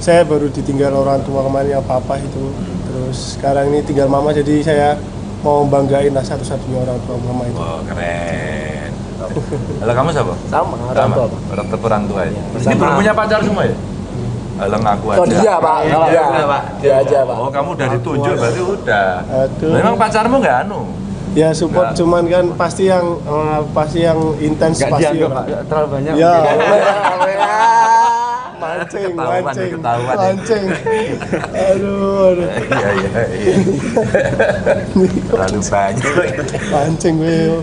saya baru ditinggal orang tua kemarin yang papa itu. Terus sekarang ini tinggal mama, jadi saya mau banggain lah satu-satunya orang tua mama itu. Oh, keren. Kalau kamu siapa? Sama orang tua Pak. Orang tua ya. Ini Sama. belum punya pacar semua ya? Alah ngaku aja. Oh dia Pak, dia aja Pak. Oh, kamu udah ditunjuk berarti udah. Aduh. Memang pacarmu nggak anu? Ya support, Nggak. cuman kan pasti yang intens Enggak pasti dianggap ya, Pak. Pak, terlalu banyak. Ya, Ketahuan, mancing. ketahuan. Aduh. Iya. Terlalu banyak. Mancing gue.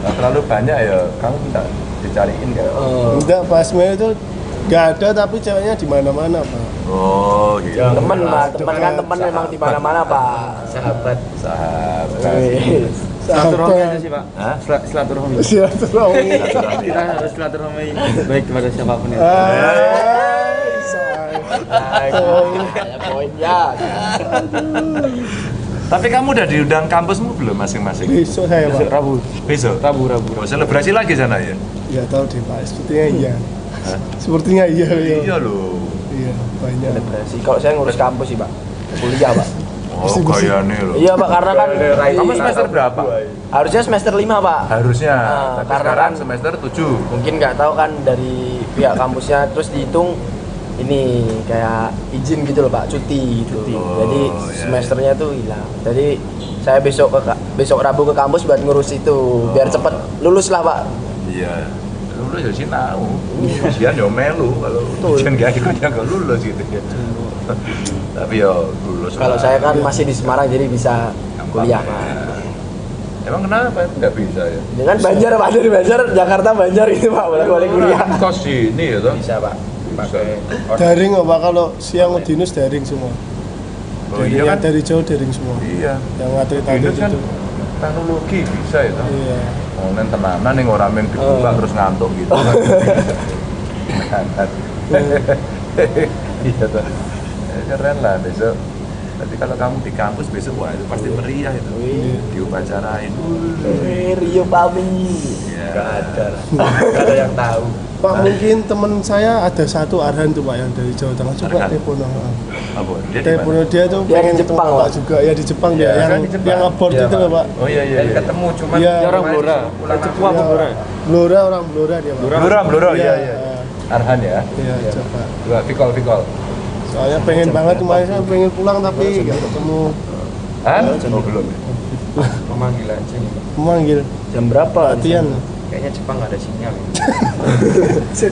Nah, terlalu banyak ya, kamu minta dicariin nggak? Enggak, pas main itu nggak ada, tapi ceweknya di mana-mana Pak. Oh, gitu. Temen Pak, temen kan temen memang di mana-mana Pak. Sahabat. Silaturahmi aja sih Pak. Hah? Silaturahmi. Silaturahmi. Kita harus silaturahmi baik kepada siapapun itu. Poinnya. Tapi kamu udah diundang kampusmu belum masing-masing? Besok saya Pak. Besok? Rabu. Oh, selebrasi lagi sana ya? Ya tahu deh Pak, sepertinya iya. Hah? Sepertinya iya. Iya loh. Iya, banyak. Selebrasi. Kalau saya ngurus kampus sih Pak. Kuliah Pak. Oh, kayaknya loh. Iya Pak, karena kan Kamu semester berapa? harusnya semester 5 Pak. Harusnya, tapi karena sekarang kan semester 7. mungkin nggak tahu kan dari pihak kampusnya, terus dihitung ini kayak izin gitu loh Pak, cuti gitu. Oh, Jadi iya. semesternya tuh hilang. Jadi saya besok Rabu ke kampus buat ngurus itu biar cepet lulus lah Pak. Iya. Lulus ya sinau. Ujian ya melu, kalau Betul. ujian gak ikut ya gak lulus gitu ya. Tapi ya lulus. Kalau lah. saya kan masih di Semarang jadi bisa Gampang kuliah ya. Pak. Emang kenapa nggak bisa ya? Dengan Banjar Pak, dari Banjar Jakarta Banjar itu Pak, boleh kuliah. Kos sini ya toh? Bisa Pak. Pakai Daring kok Pak, kalau siang Udinus daring semua. Oh iya kan? Dari jauh daring semua. Iya. Yang atlet Itu kan itu. teknologi bisa ya toh? Iya. Online tenanan nih orang yang dibuka terus ngantuk gitu kan. Iya toh. Keren lah besok. Nanti kalau kamu di kampus besok wah itu pasti meriah itu. Diupacarain. Rio Pami. Iya. nggak ada lah. Nggak ada yang tahu. Pak, mungkin teman saya ada satu Arhan tuh Pak yang dari Jawa Tengah. Coba Arhan? telepon. Apa? Dia di Telepon mana? dia tuh Dia pengen di Jepang, ketemu Pak Pak. juga. Ya di Jepang dia, Iya, yang kan di Jepang. yang abort Iya, itu Pak. loh Pak. Oh iya iya. Dan iya. ketemu cuman Iya. Dia orang Blora. pulang Cepu apa Blora? Blora, orang Blora dia Pak. Blora, iya iya. Arhan ya. Iya, coba. Dua Vikol. Soalnya pengen banget kemarin, saya pengen pulang tapi nggak ketemu. Hah? Oh belum. pemanggilan sini. Memanggil Jam berapa? latihan. Kayaknya Jepang nggak ada sinyal.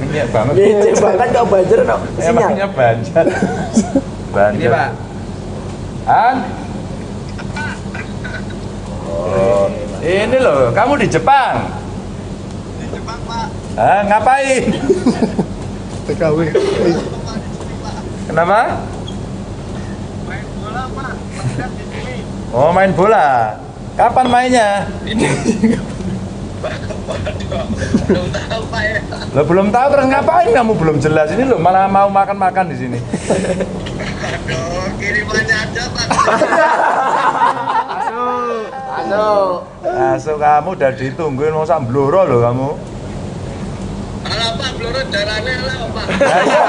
Minyak banget. Bece banget kau Banjar no. Sinyal. Emangnya Banjar. Banjar. Ini Pak. Han? Oh, ini loh, kamu di Jepang. Di Jepang, Pak. Ah, ngapain? TKW. Kenapa? Main bola, Pak. Makan di sini. Oh, main bola. Kapan mainnya? Belum tahu, Pak ya. Lo belum tahu terus ngapain kamu belum jelas ini lo malah mau makan-makan di sini. Aduh, kirimannya aja, Pak. Masuk kamu udah ditungguin mau sak bloro lo kamu. Alah, Pak, bloro darahnya lah, Pak. Ya iya.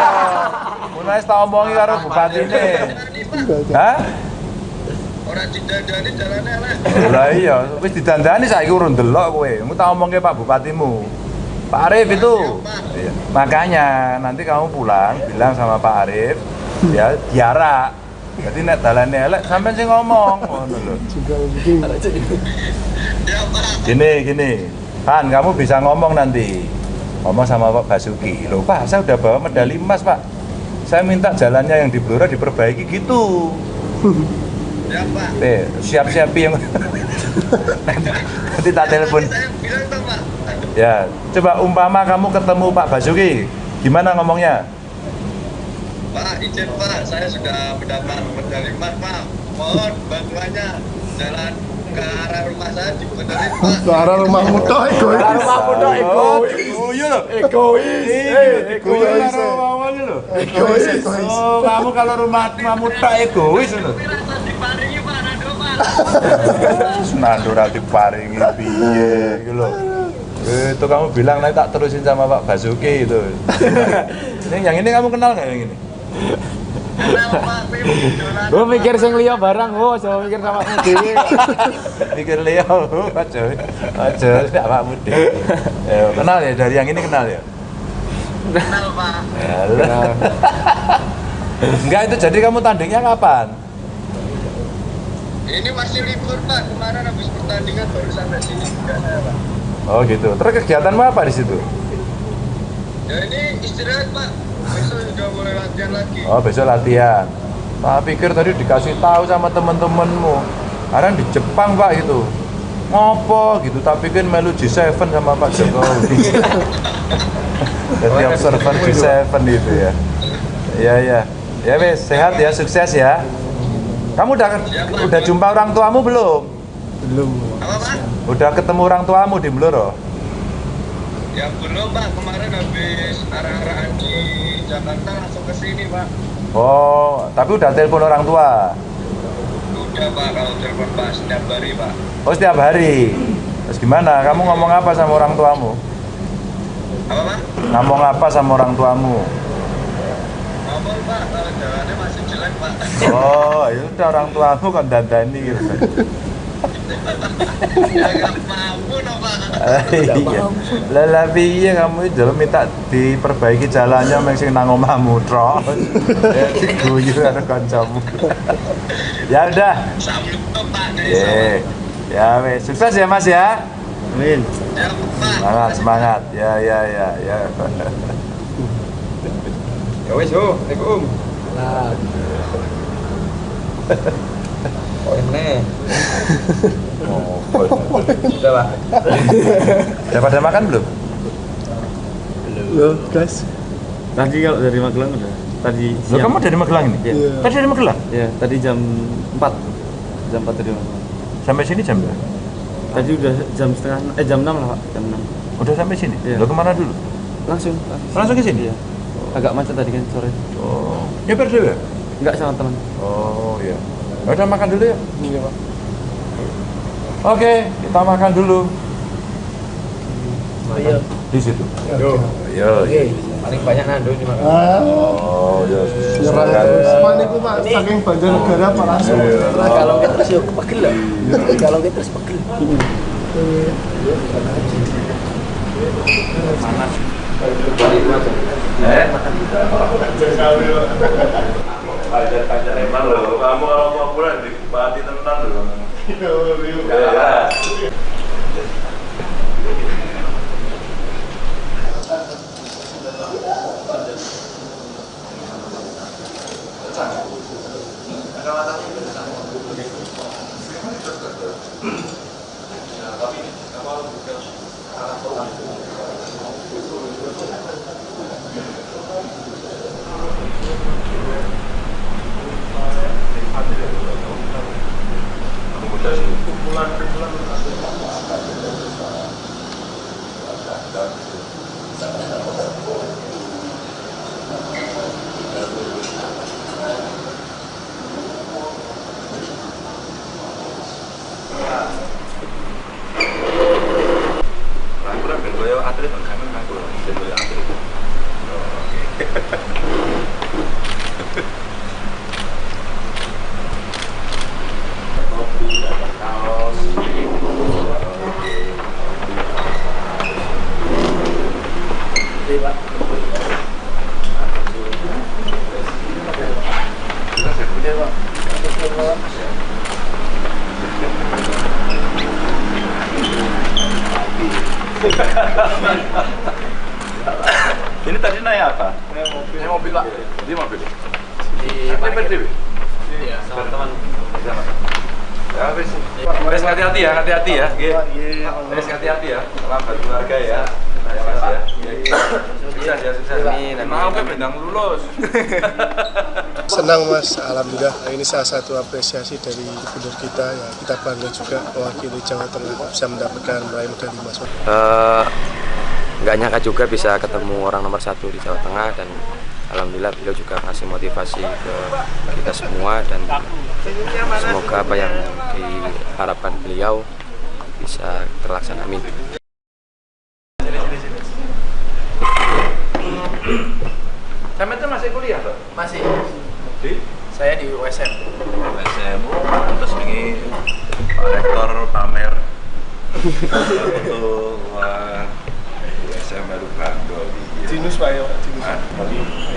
Mulai tak omongi karo bupati ini. Darani, Pak. Hah? Orang didandani darahnya lah. Lah iya, wis didandani saiki urun delok kowe. Mu tak omongke Pak Bupatimu. Pak Arif itu. Iya. Makanya nanti kamu pulang bilang sama Pak Arif ya diarak. Jadi nek dalane elek sampean sing ngomong ngono lho. Juga begini. Ya, Pak. Gini. Han, kamu bisa ngomong nanti. Ngomong sama Pak Basuki. Loh Pak, saya udah bawa medali emas Pak. Saya minta jalannya yang di Blora diperbaiki gitu. Ya Pak. Siap-siap yang nanti tak telepon. Saya bilang tuh Pak. Ya, coba umpama kamu ketemu Pak Basuki, gimana ngomongnya? Pak, izin Pak, saya sudah mendapat medali emas Pak. Mohon bantuannya jalan ke arah rumah saya dibenerin Pak. Ke arah rumahmu toh egois. Rumahmu dong egois. Iya loh. Egois. Egois awalnya loh. Egois. Oh, kamu kalau rumahmu tak egois loh. Rasa diparingi Pak Nando Pak. Nando rati paringi piye gitu loh. Itu kamu bilang nanti tak terusin sama Pak Basuki itu. Yang ini kamu kenal nggak yang ini? Kenal Pak, pengen Gue mikir sing liya barang, coba mikir sama kamu dhewe. Pikir Leo, aja awakmu dhewe. Kenal ya, dari yang ini kenal ya? kenal Pak. Alah. Enggak, itu jadi kamu tandingnya kapan? Ini masih libur Pak, kemarin habis pertandingan baru sampai sini juga saya Pak. Oh gitu. Terus kegiatanmu apa di situ? Ya ini istirahat Pak, besok sudah mulai latihan lagi. Oh, besok latihan. Tak pikir tadi dikasih tahu sama temen-temenmu. Karena di Jepang Pak gitu. Ngopo gitu, tak pikir melu G7 sama Pak Jokowi. Jadi observer G7 itu ya. Iya iya. Ya wes, sehat ya, sukses ya. Kamu udah jumpa orang tuamu belum? Apa Pak? Udah ketemu orang tuamu di Blora? Ya belum Pak, kemarin habis arah-arahan di Jakarta langsung ke sini Pak. Oh, tapi udah telepon orang tua? Udah Pak, kalau telepon Pak setiap hari Pak. Oh, setiap hari. Terus gimana? Kamu ngomong apa sama orang tuamu? Apa Pak? Ngomong apa sama orang tuamu? Ngomong Pak, kalau jalannya masih jelek Pak. Oh, ya udah orang tuamu kan dandani gitu. Ya nggak mampu no Pak. Iya. Lah piye kamu itu minta diperbaiki jalannya mek sing nang omahmu tro. Ya diguyu karo kancamu. Ya udah. Sampai Pak. Ya wes, sukses ya Mas ya. Amin. Ya Pak. Semangat, semangat. Ya. Ya wis, Assalamualaikum. Lah, Oh ini. Udah Pak. Udah pada makan belum? Loh, guys. Tadi kalau dari Magelang udah. Tadi Loh, siang. kamu dari Magelang ini? Iya. Tadi dari Magelang? Ya, tadi jam 4. Jam 4 dari Magelang. Sampai sini jam berapa? Tadi udah jam 6 lah Pak, jam 6. Udah sampai sini? Iya. Lo kemana dulu? Langsung. Langsung ke sini? Iya. Agak macet tadi kan sore. Oh, nyeper dulu ya? Enggak sama teman. Oh iya. Ya udah makan dulu ya. Iya, Pak. Oke, kita makan dulu ayo. di situ. Yo. Yo. Oke. Paling banyak Nando ini Mas. Oh, ya. Nyerang terus. Pan itu Pak, saking Banjarnegara Pak langsung. Nah, kalau kita terus yuk pegel loh. Kalau kita terus pegel. Pacar emang loh. Kamu kalau mau pulang di Pati tenan loh. Ya. Ini tadi naik apa? Naik mobil Pak. Di mobil. Di Pak. Iya, sama teman. Ya wis. Wis hati-hati ya, hati-hati ya. Nggih. Iya. Wis hati-hati ya. Salam buat keluarga ya. Ya Mas ya. Sukses ya, sukses. Amin, amin. Mau ke bintang lulus. Senang Mas, alhamdulillah ini salah satu apresiasi dari gubernur kita ya, kita bangga juga mewakili Jawa Tengah bisa mendapatkan meraih medali emas. Nggak nyangka juga bisa ketemu orang nomor 1 di Jawa Tengah, dan alhamdulillah beliau juga ngasih motivasi ke kita semua, dan semoga apa yang diharapkan beliau bisa terlaksana. Amin. Sampai itu masih kuliah, Pak? Masih. Di Saya di USM. SMU, terus ini Pak Rektor pamer untuk USM baru Banggo. Jinus Pak ya, Jinus.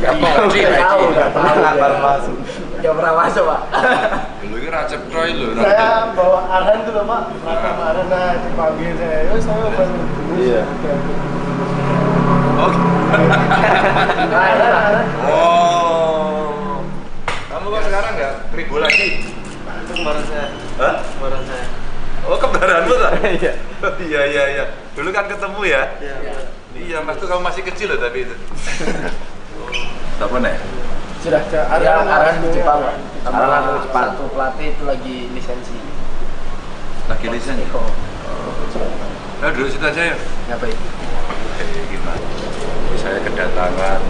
Nggak Nggak masuk. Nggak pernah masuk, Pak. Dulu ini Racep Troy loh. Saya bawa Arhan tuh loh Pak, Arhan nah dipanggil saya, saya baru. Iya. Arhan. Oh. Kamu kok sekarang nggak kribo lagi? Itu kemarin saya. Hah? Kemarin saya. Oh, kembaranmu tak? Iya. Iya. Dulu kan ketemu ya? Iya. Iya, Mas tuh kamu masih kecil loh tapi itu. Siapa nih? Sudah. Arhan di Jepang, Pak. Arhan di Jepang. Satu pelatih itu lagi lisensi. Lagi lisensi. Nah, dulu situ aja ya. Ngapain? Gimana? Saya kedatangan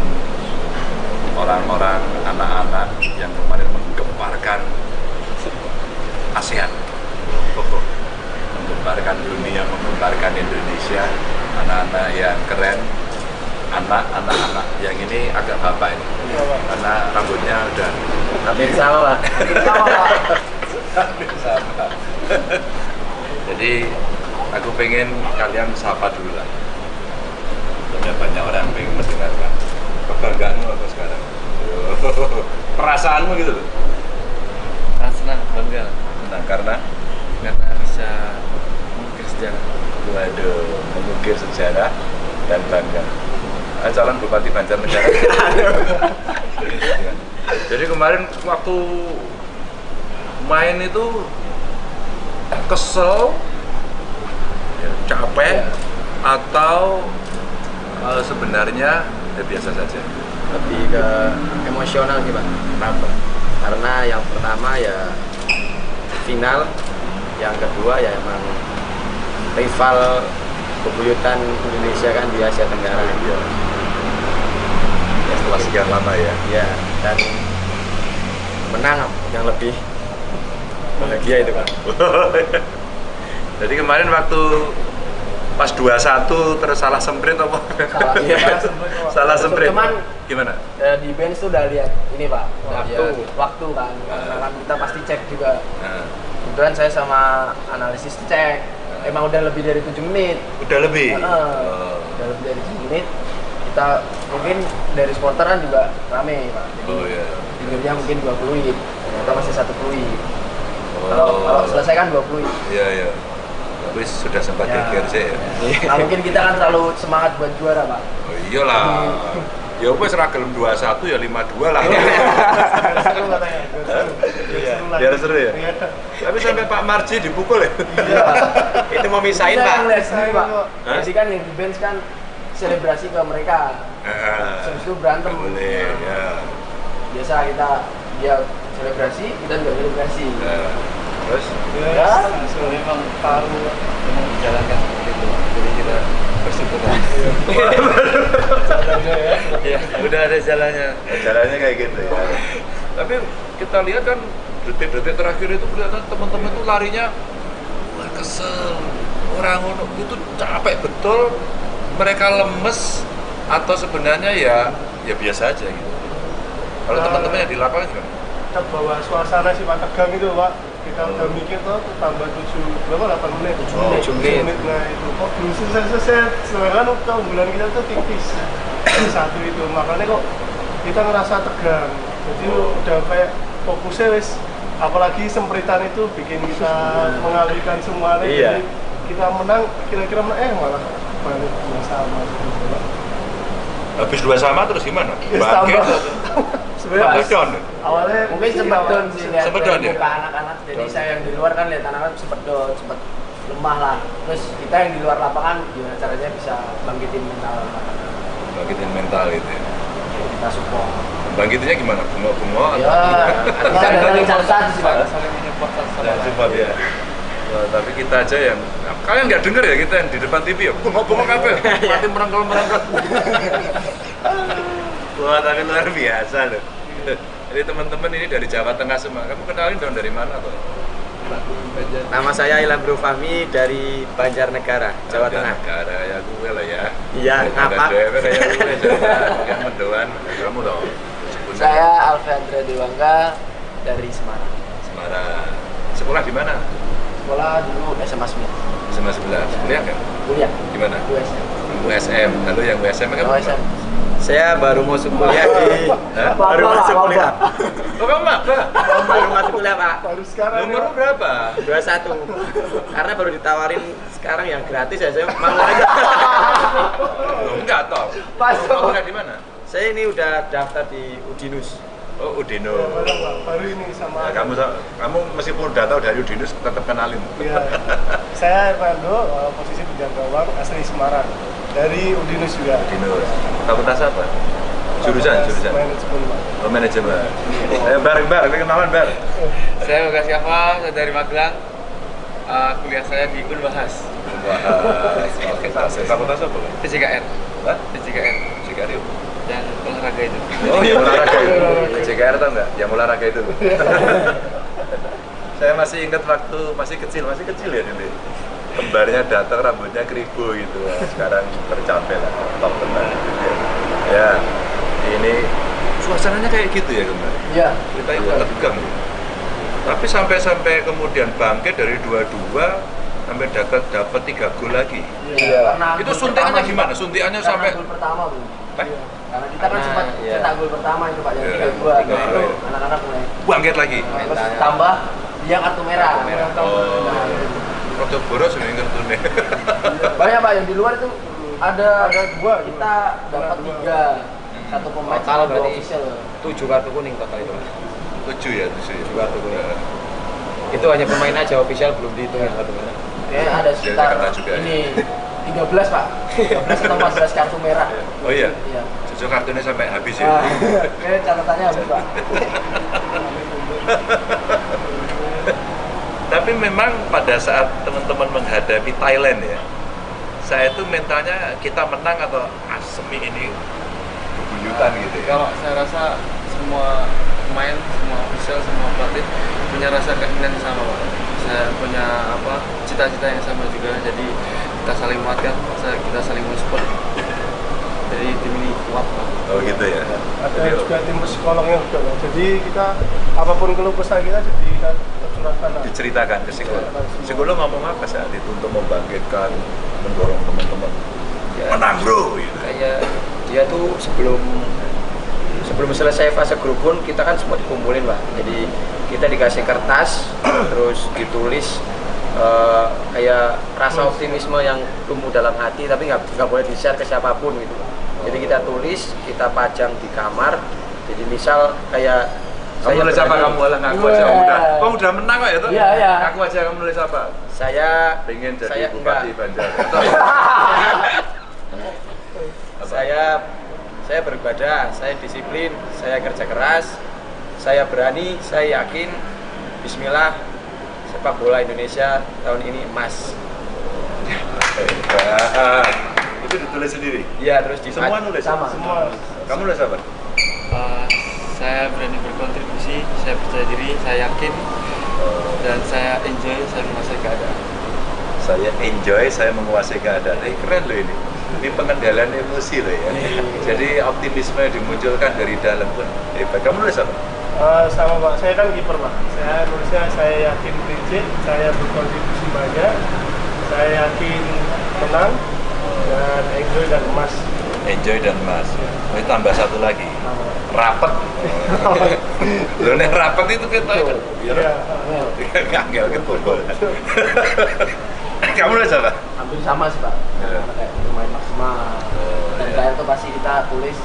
orang-orang, anak-anak yang kemarin menggemparkan ASEAN, menggemparkan dunia, menggemparkan Indonesia, anak-anak yang keren, anak-anak yang ini agak bapak ini, karena rambutnya udah Hampir sama, Pak. sama. Jadi aku pengen kalian sapa dulu lah. Ada banyak orang yang pengen mendengarkan. Kebanggaanmu apa sekarang? Perasaanmu gitu loh. Senang, bangga. Nah, karena Bisa mengukir sejarah. waduh, mengukir sejarah dan bangga. Calon Bupati Banjarnegara. Jadi kemarin waktu main itu kesel, ya, capek, atau sebenarnya ya biasa saja. Lebih ke emosional sih, Pak. Kenapa? Karena yang pertama ya final, yang kedua ya emang rival bebuyutan Indonesia kan di Asia Tenggara. Iya. Ya, setelah sekian lama ya. Ya, dan menang yang lebih bahagia itu, Pak. Jadi kemarin waktu pas 21 terus salah semprit apa? Salah semprit. Cuman Gimana? di bench tuh udah lihat ini, Pak. Udah Waktu. lihat waktu kan. Karena kan kita pasti cek juga. Nah, Kebetulan saya sama analisis cek. Emang udah lebih dari 7 menit. udah lebih. Udah lebih dari 7 menit. Kita mungkin dari supporter kan juga rame, Pak. Jadi Oh iya. tidurnya mungkin 2 fluid. Ternyata masih 1 fluid. Kalau selesai kan 2 fluid. Iya. Tapi sudah sempat Ya. geger sih ya. Nah, mungkin kita kan selalu semangat buat juara, Pak. Oh iyalah. Ya wes ra gelem 21 ya 52 lah. Seru katanya. Biar seru ya. Iya. Tapi sampai Pak Marji dipukul ya. Itu mau misahin, Kita Pak. yang lihat sendiri, Pak. Hah? Jadi kan yang di bench kan selebrasi ke mereka. Habis itu berantem. Boleh ya. Biasa dia selebrasi, kita juga selebrasi. Nah, terus Ya. Memang tahu memang dijalankan seperti itu. Jadi kita bersyukur. Ya, udah ada jalannya. jalannya kayak gitu ya. Tapi kita lihat kan detik-detik terakhir itu kelihatan teman-teman itu larinya wah kesel. Orang itu capek betul. Mereka lemes atau sebenarnya ya biasa aja gitu. Kalau teman-teman yang di lapangan gimana? Kita bawa suasana sih Pak tegang itu Pak. Kita udah mikir tuh tambah 8 menit. 7 menit. Nah itu kok belum selesai. Sebenarnya kan keunggulan kita tuh tipis. Satu itu makanya kok kita ngerasa tegang. Jadi udah kayak fokusnya wes, apalagi sempritan itu bikin kita mengalihkan semuanya. Iya. Jadi kita menang, kira-kira menang malah balik sama. Habis 2 sama terus gimana? Ya, Bangkit tambah. atau- sebenarnya Sempet down. awalnya Mungkin sempet down sih lihat Sempet down, ya? muka anak-anak. Jadi saya yang di luar kan lihat anak-anak sempet down, sempet lemah lah. Terus kita yang di luar lapangan gimana caranya bisa bangkitin mental anak-anak. Bangkitin mental itu ya. Kita support. Bangkitinnya gimana? Bengok-bengok Ya, kita datangin satu-satu sih Pak. Saling menyupport satu sama Ya, lain. support ya. Wah, tapi kita aja yang kalian nggak denger ya kita yang di depan TV ya bengok-bengok apa? Mati merengkel-merengkel. Wah, tapi luar biasa loh. Jadi teman-teman ini dari Jawa Tengah semua. Kamu kenalin dong dari mana tuh? Nama saya Ilham Bro Fahmi dari Banjarnegara, Jawa Tengah. Negara ya gue lah ya. Iya, Ada ngapak. dewe kayak gue Jawa. Yang mendoan kamu dong. Saya Alfandra Dewangga dari Semarang. Semarang. Sekolah di mana? Sekolah dulu SMA 9. SMA 11. Kuliah kan? Kuliah Di mana? USM. USM. Lalu yang USM kan? USM. Saya baru masuk kuliah di Hah? baru masuk kuliah. Oh, kamu apa? Baru masuk kuliah, Pak. baru sekarang Nomor berapa? 21. Karena baru ditawarin sekarang yang gratis ya, saya mau aja. Oh, enggak toh. Pas. Kamu kuliah di mana? Saya ini udah daftar di Udinus. Oh, Udino. ya, bareng, Pak. Baru ini sama Nah, kamu meskipun udah tahu dari Udinus tetap kenalin. ya, saya Hernando, posisi penjaga gawang asli Semarang dari Udinus juga. Udinus. Fakultas apa? Jurusan. Manajemen, Pak. Oh, manajemen. Bar, kenalan bar. Saya Lukas Yafa, saya dari Magelang. Kuliah saya di Unbahas, Fakultas apa? PJKR. Hah? PJKR JKR yuk. yang olahraga itu. Oh, yang olahraga itu. JKR tau nggak? Yang olahraga itu. Saya masih ingat waktu masih kecil ya dulu. Kembarnya datang rambutnya keribu gitu. Wah, sekarang tercapai lah, top benar. Ya, ini suasananya kayak gitu ya kembar. Iya. Kita itu tegang. Tapi sampai kemudian bangkit dari 2-2 sampai dapat 3 gol lagi. Iya. Itu suntikannya gimana? Suntikannya Karena sampai gol pertama, Bung. Eh? Karena kita kan sempat iya. cetak gol pertama itu Pak, yang Iya. 3-2. Iya. Itu anak-anak mulai. bangkit lagi. Terus tambah dia kartu merah. Oh. Nah, itu. Rodo boros ini ngertune. Banyak Pak yang di luar itu ada dua. kita dapat 3. Satu pemain Total sama 2 berarti official. 7 kartu kuning total itu. 7 ya. 7 kartu kuning. Itu hanya pemain aja, official belum dihitung yang kartu merah. Kayaknya ada sekitar kena juga, ini 13 Pak. 13 atau 14 kartu merah. Oh iya. Iya. Jujur kartunya sampai habis ya. Nah, kayak catatannya habis Pak. Tapi memang pada saat teman-teman menghadapi Thailand ya, saya itu mentalnya kita menang atau semi ini bebuyutan gitu ya. Kalau saya rasa semua pemain, semua official, semua pelatih punya rasa keinginan yang sama Pak. Saya punya cita-cita yang sama juga. Jadi kita saling menguatkan, kita saling mensupport. Jadi tim ini kuat Pak. Oh gitu ya. Ada juga tim psikolognya juga, Pak. Jadi kita apapun keluh kesah kita jadi kita tercurahkan. Pak. Diceritakan ke psikolog. Psikolog ngomong apa saat itu untuk membangkitkan, mendorong teman-teman? Ya, Menang bro. Gitu. kayak dia tuh sebelum selesai fase grup pun kita kan semua dikumpulin Pak. Jadi kita dikasih kertas terus ditulis kayak rasa optimisme yang tumbuh dalam hati tapi nggak boleh di-share ke siapapun gitu. Jadi kita tulis, kita pajang di kamar. Jadi misal kayak Kamu nulis apa kamu? Alah ngaku aja kamu udah menang kok ya tuh? Iya, iya. Ngaku aja kamu nulis apa? saya Pengen jadi saya bupati enggak. Banjar. Saya beribadah, saya disiplin, saya kerja keras, saya berani, saya yakin. Bismillah, sepak bola Indonesia tahun ini emas. Itu ditulis sendiri. Iya, terus Semua nulis. Sama. Semua Kamu nulis apa? Saya berani berkontribusi, saya percaya diri, saya yakin, dan saya enjoy, saya menguasai keadaan. Saya enjoy, saya menguasai keadaan. Keren loh ini. Ini pengendalian emosi loh ya. Jadi optimisme yang dimunculkan dari dalam pun hebat. Kamu nulis apa? sama Pak, saya kan kiper Pak. Saya nulisnya saya yakin prinsip, saya berkontribusi banyak, saya yakin menang dan enjoy dan emas. Enjoy dan emas. Ini tambah satu lagi. Rapet. Loh nek rapet itu kita kan. Iya. Ngangel kebobol. Kamu nulis apa? Hampir sama sih Pak. Iya. Kayak bermain maksimal. Dan iya. terakhir tuh pasti kita tulis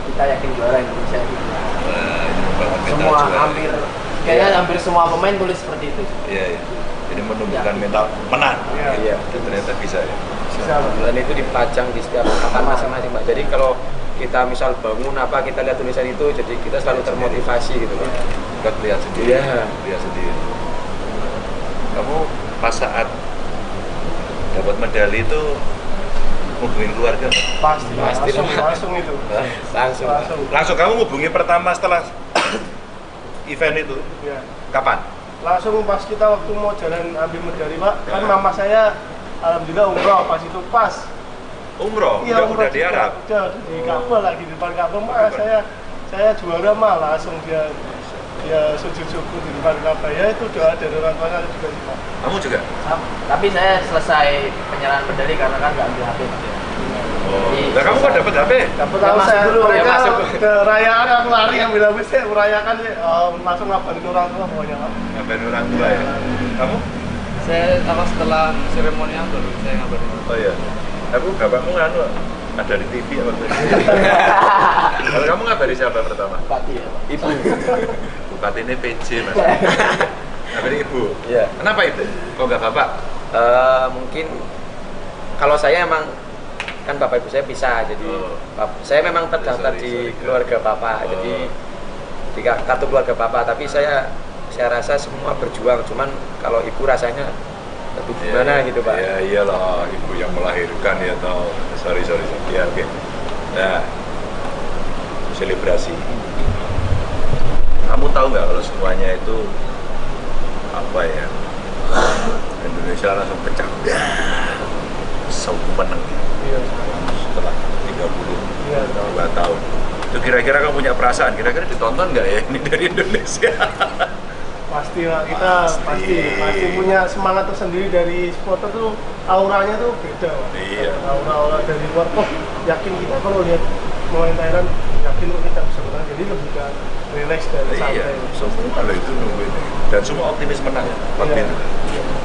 kita yakin juara Indonesia itu. Wah, semua juara. hampir kayaknya hampir semua pemain tulis seperti itu. Iya, iya. Jadi menumbuhkan mental menang. Iya. Dan ternyata bisa ya. Bisa, Pak. Dan itu dipajang di setiap papan masing-masing Pak. Jadi kalau kita misal bangun apa kita lihat tulisan itu, jadi kita selalu termotivasi gitu Pak. Kita lihat sendiri. Iya. Lihat sendiri. Kamu pas saat dapat medali itu hubungin keluarga nggak? Pasti, Pasti, langsung itu. Hah? Langsung Pak. Langsung kamu hubungi pertama setelah event itu Ya. kapan? Langsung pas kita waktu mau jalan ambil medali Pak, kan mama saya alhamdulillah umroh pas itu pas. Umroh, Iya, udah di juga. Arab. Udah di Ka'bah lagi di depan Ka'bah Mas, saya juara mah langsung dia sujud syukur di depan Ka'bah. Ya itu doa dari orang tua saya juga sih, Pak. Kamu juga? Tapi saya selesai penyerahan medali karena kan nggak ambil HP. Oh. Jadi, Nah, kamu kok dapat HP? Dapat Ya, tahu masuk saya dulu, ya, mereka masuk. ke rayaan aku lari ambil HP saya merayakan sih langsung ngabarin orang tua pokoknya Pak. Ngapain orang tua ya? Kamu? Saya setelah seremonial baru saya ngabarin. Oh iya. Aku bapakmu nganu ada di TV apa tuh? Kalau kamu ngabari siapa pertama? Bupati ya Pak. Ibu. Bupati ini PJ Mas. Ngabari ibu. Iya. Kenapa itu? Kok nggak bapak? Mungkin kalau saya emang kan bapak ibu saya pisah, jadi Oh. saya memang terdaftar Sorry, di sorry. keluarga bapak, Oh. jadi di kartu keluarga bapak. Tapi saya rasa semua berjuang, cuman kalau ibu rasanya lebih gimana gitu Pak. Iya iyalah, ibu yang melahirkan ya tau. Sorry. Ya oke. Nah, selebrasi. Kamu tahu nggak kalau semuanya itu apa ya? Indonesia langsung pecah. Menang Iya. setelah 32 Iya. tahun. Itu kira-kira kamu punya perasaan? Kira-kira ditonton nggak ya ini dari Indonesia? Pasti Pak, kita Pasti. pasti punya semangat tersendiri dari supporter tuh, auranya tuh beda Pak. Iya. Aura dari luar kok yakin kita kalau lihat pemain Thailand yakin kok kita bisa menang, jadi lebih ke relax dan Iya, santai. semua lo itu nungguin dan semua optimis menang ya. Waktu Iya. itu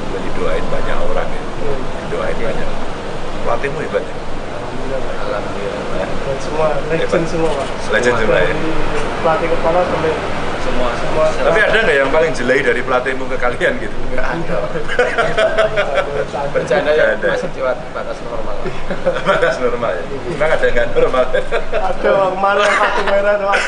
udah didoain banyak orang ya, Iya. didoain banyak. Pelatihmu hebat ya. Alhamdulillah Pak. Alhamdulillah. Dan semua legend Hebat. semua Pak. Legend semua ya. Dari pelatih kepala sampai Semua. Tapi ada nggak yang paling jelek dari pelatihmu ke kalian gitu? Nggak ada. Bercanda ya Bercanda. masih di batas normal. Batas normal ya. Memang ada yang nggak normal. ada kemarin yang kartu merah tuh Pak.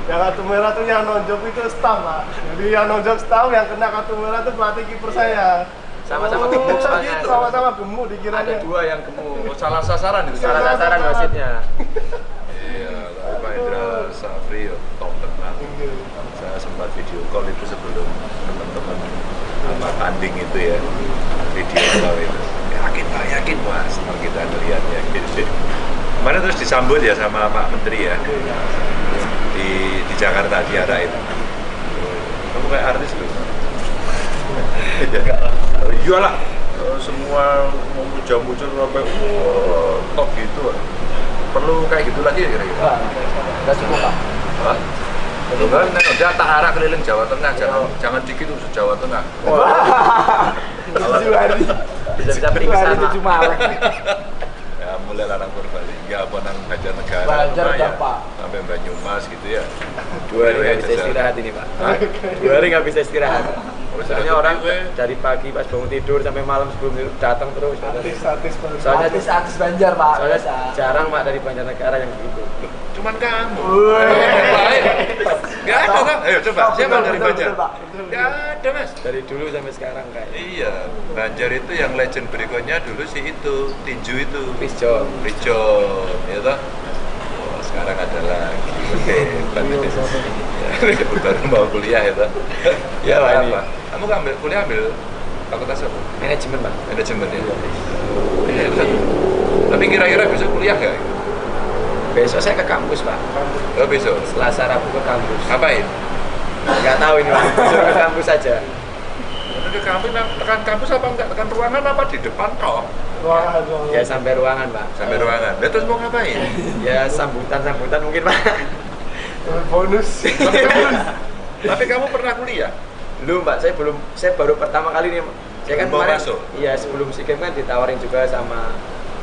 Yang kartu merah tuh yang nonjok itu staff Pak. Jadi yang nonjok staff, yang kena kartu merah tuh pelatih kiper saya. Sama-sama gemuk soalnya. Sama-sama gemuk dikiranya. Ada 2 yang gemuk. Salah sasaran itu. Salah sasaran wasitnya. Iya, tapi Pak Indra Safri top tenang. Saya sempat video call itu sebelum teman-teman tanding itu ya, video call itu. Yakin Mas, kalau kita ngeliatnya gitu. Kemarin terus disambut ya sama Pak Menteri ya di Jakarta di arah itu. Kamu kayak artis tuh. Iyalah, semua mau muncul sampai top gitu. Perlu kayak gitu lagi ya kira-kira? Nggak cukup Pak. Hah? Itu kan udah tak arah keliling Jawa Tengah, jangan dikit tuh Jawa Tengah. Tujuh hari. Bisa pingsan. 7 Maret. Ya mulai larang Purbalingga, apa nang Banjarnegara, Banjar Lumayan. udah, Pak. Sampai Banyumas gitu ya. 2 hari nggak bisa Jajal. istirahat ini Pak. Hah? 2 hari nggak bisa istirahat. Oh, Soalnya satu orang gue. dari pagi pas bangun tidur sampai malam sebelum tidur datang terus. Artis Soalnya Artis Banjar Pak. Soalnya biasa. jarang Pak dari Banjarnegara yang gitu. Cuman kamu. Woi. Lain. Gak ada kan? Ayo coba, siapa dari Betul, Banjar? betul, Pak. Gak ada Mas. Dari dulu sampai sekarang kayak Iya, Banjar itu yang legend berikutnya dulu sih itu, tinju itu. Pisjon. Pijon, ya toh? Oh, sekarang ada lagi. Hebat ini. Ya, baru mau kuliah ya toh? Ya, Pak, ini. apa? Kamu ambil fakultas apa? Manajemen Pak. Manajemen ya? Iya, bisa. Tapi kira-kira besok kuliah nggak? Besok saya ke kampus Pak. Oh besok? Selasa Rabu ke kampus. Ngapain? Nggak tahu ini Pak. Suruh ke kampus saja. Ke kampus, tekan kampus apa enggak? Tekan ruangan apa di depan toh? ruangan Ya sampai ruangan Pak. Sampai ruangan. Lah terus mau ngapain? Ya sambutan mungkin Pak. bonus. Tapi kamu pernah kuliah? Belum Pak, saya baru pertama kali nih. Saya kan Mau kemarin, masuk? iya sebelum SEA Games kan ditawarin juga sama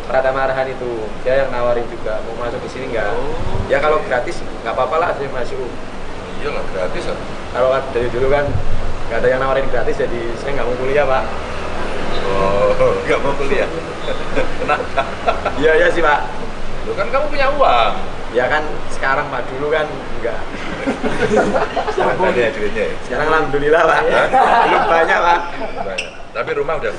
Pratama Arhan itu. Dia yang nawarin juga mau masuk di sini nggak? Oh, Ya kalau oke. gratis nggak apa-apa lah saya masuk. Iyalah gratis kan. Kalau dari dulu kan nggak ada yang nawarin gratis, jadi saya nggak mau kuliah Pak. Oh, nggak mau kuliah. Kenapa? Iya sih Pak. Loh kan kamu punya uang. Ya kan sekarang Pak, dulu kan enggak. Sekarang ada duitnya. Sekarang alhamdulillah Pak. Belum banyak Pak. Banyak. Tapi rumah udah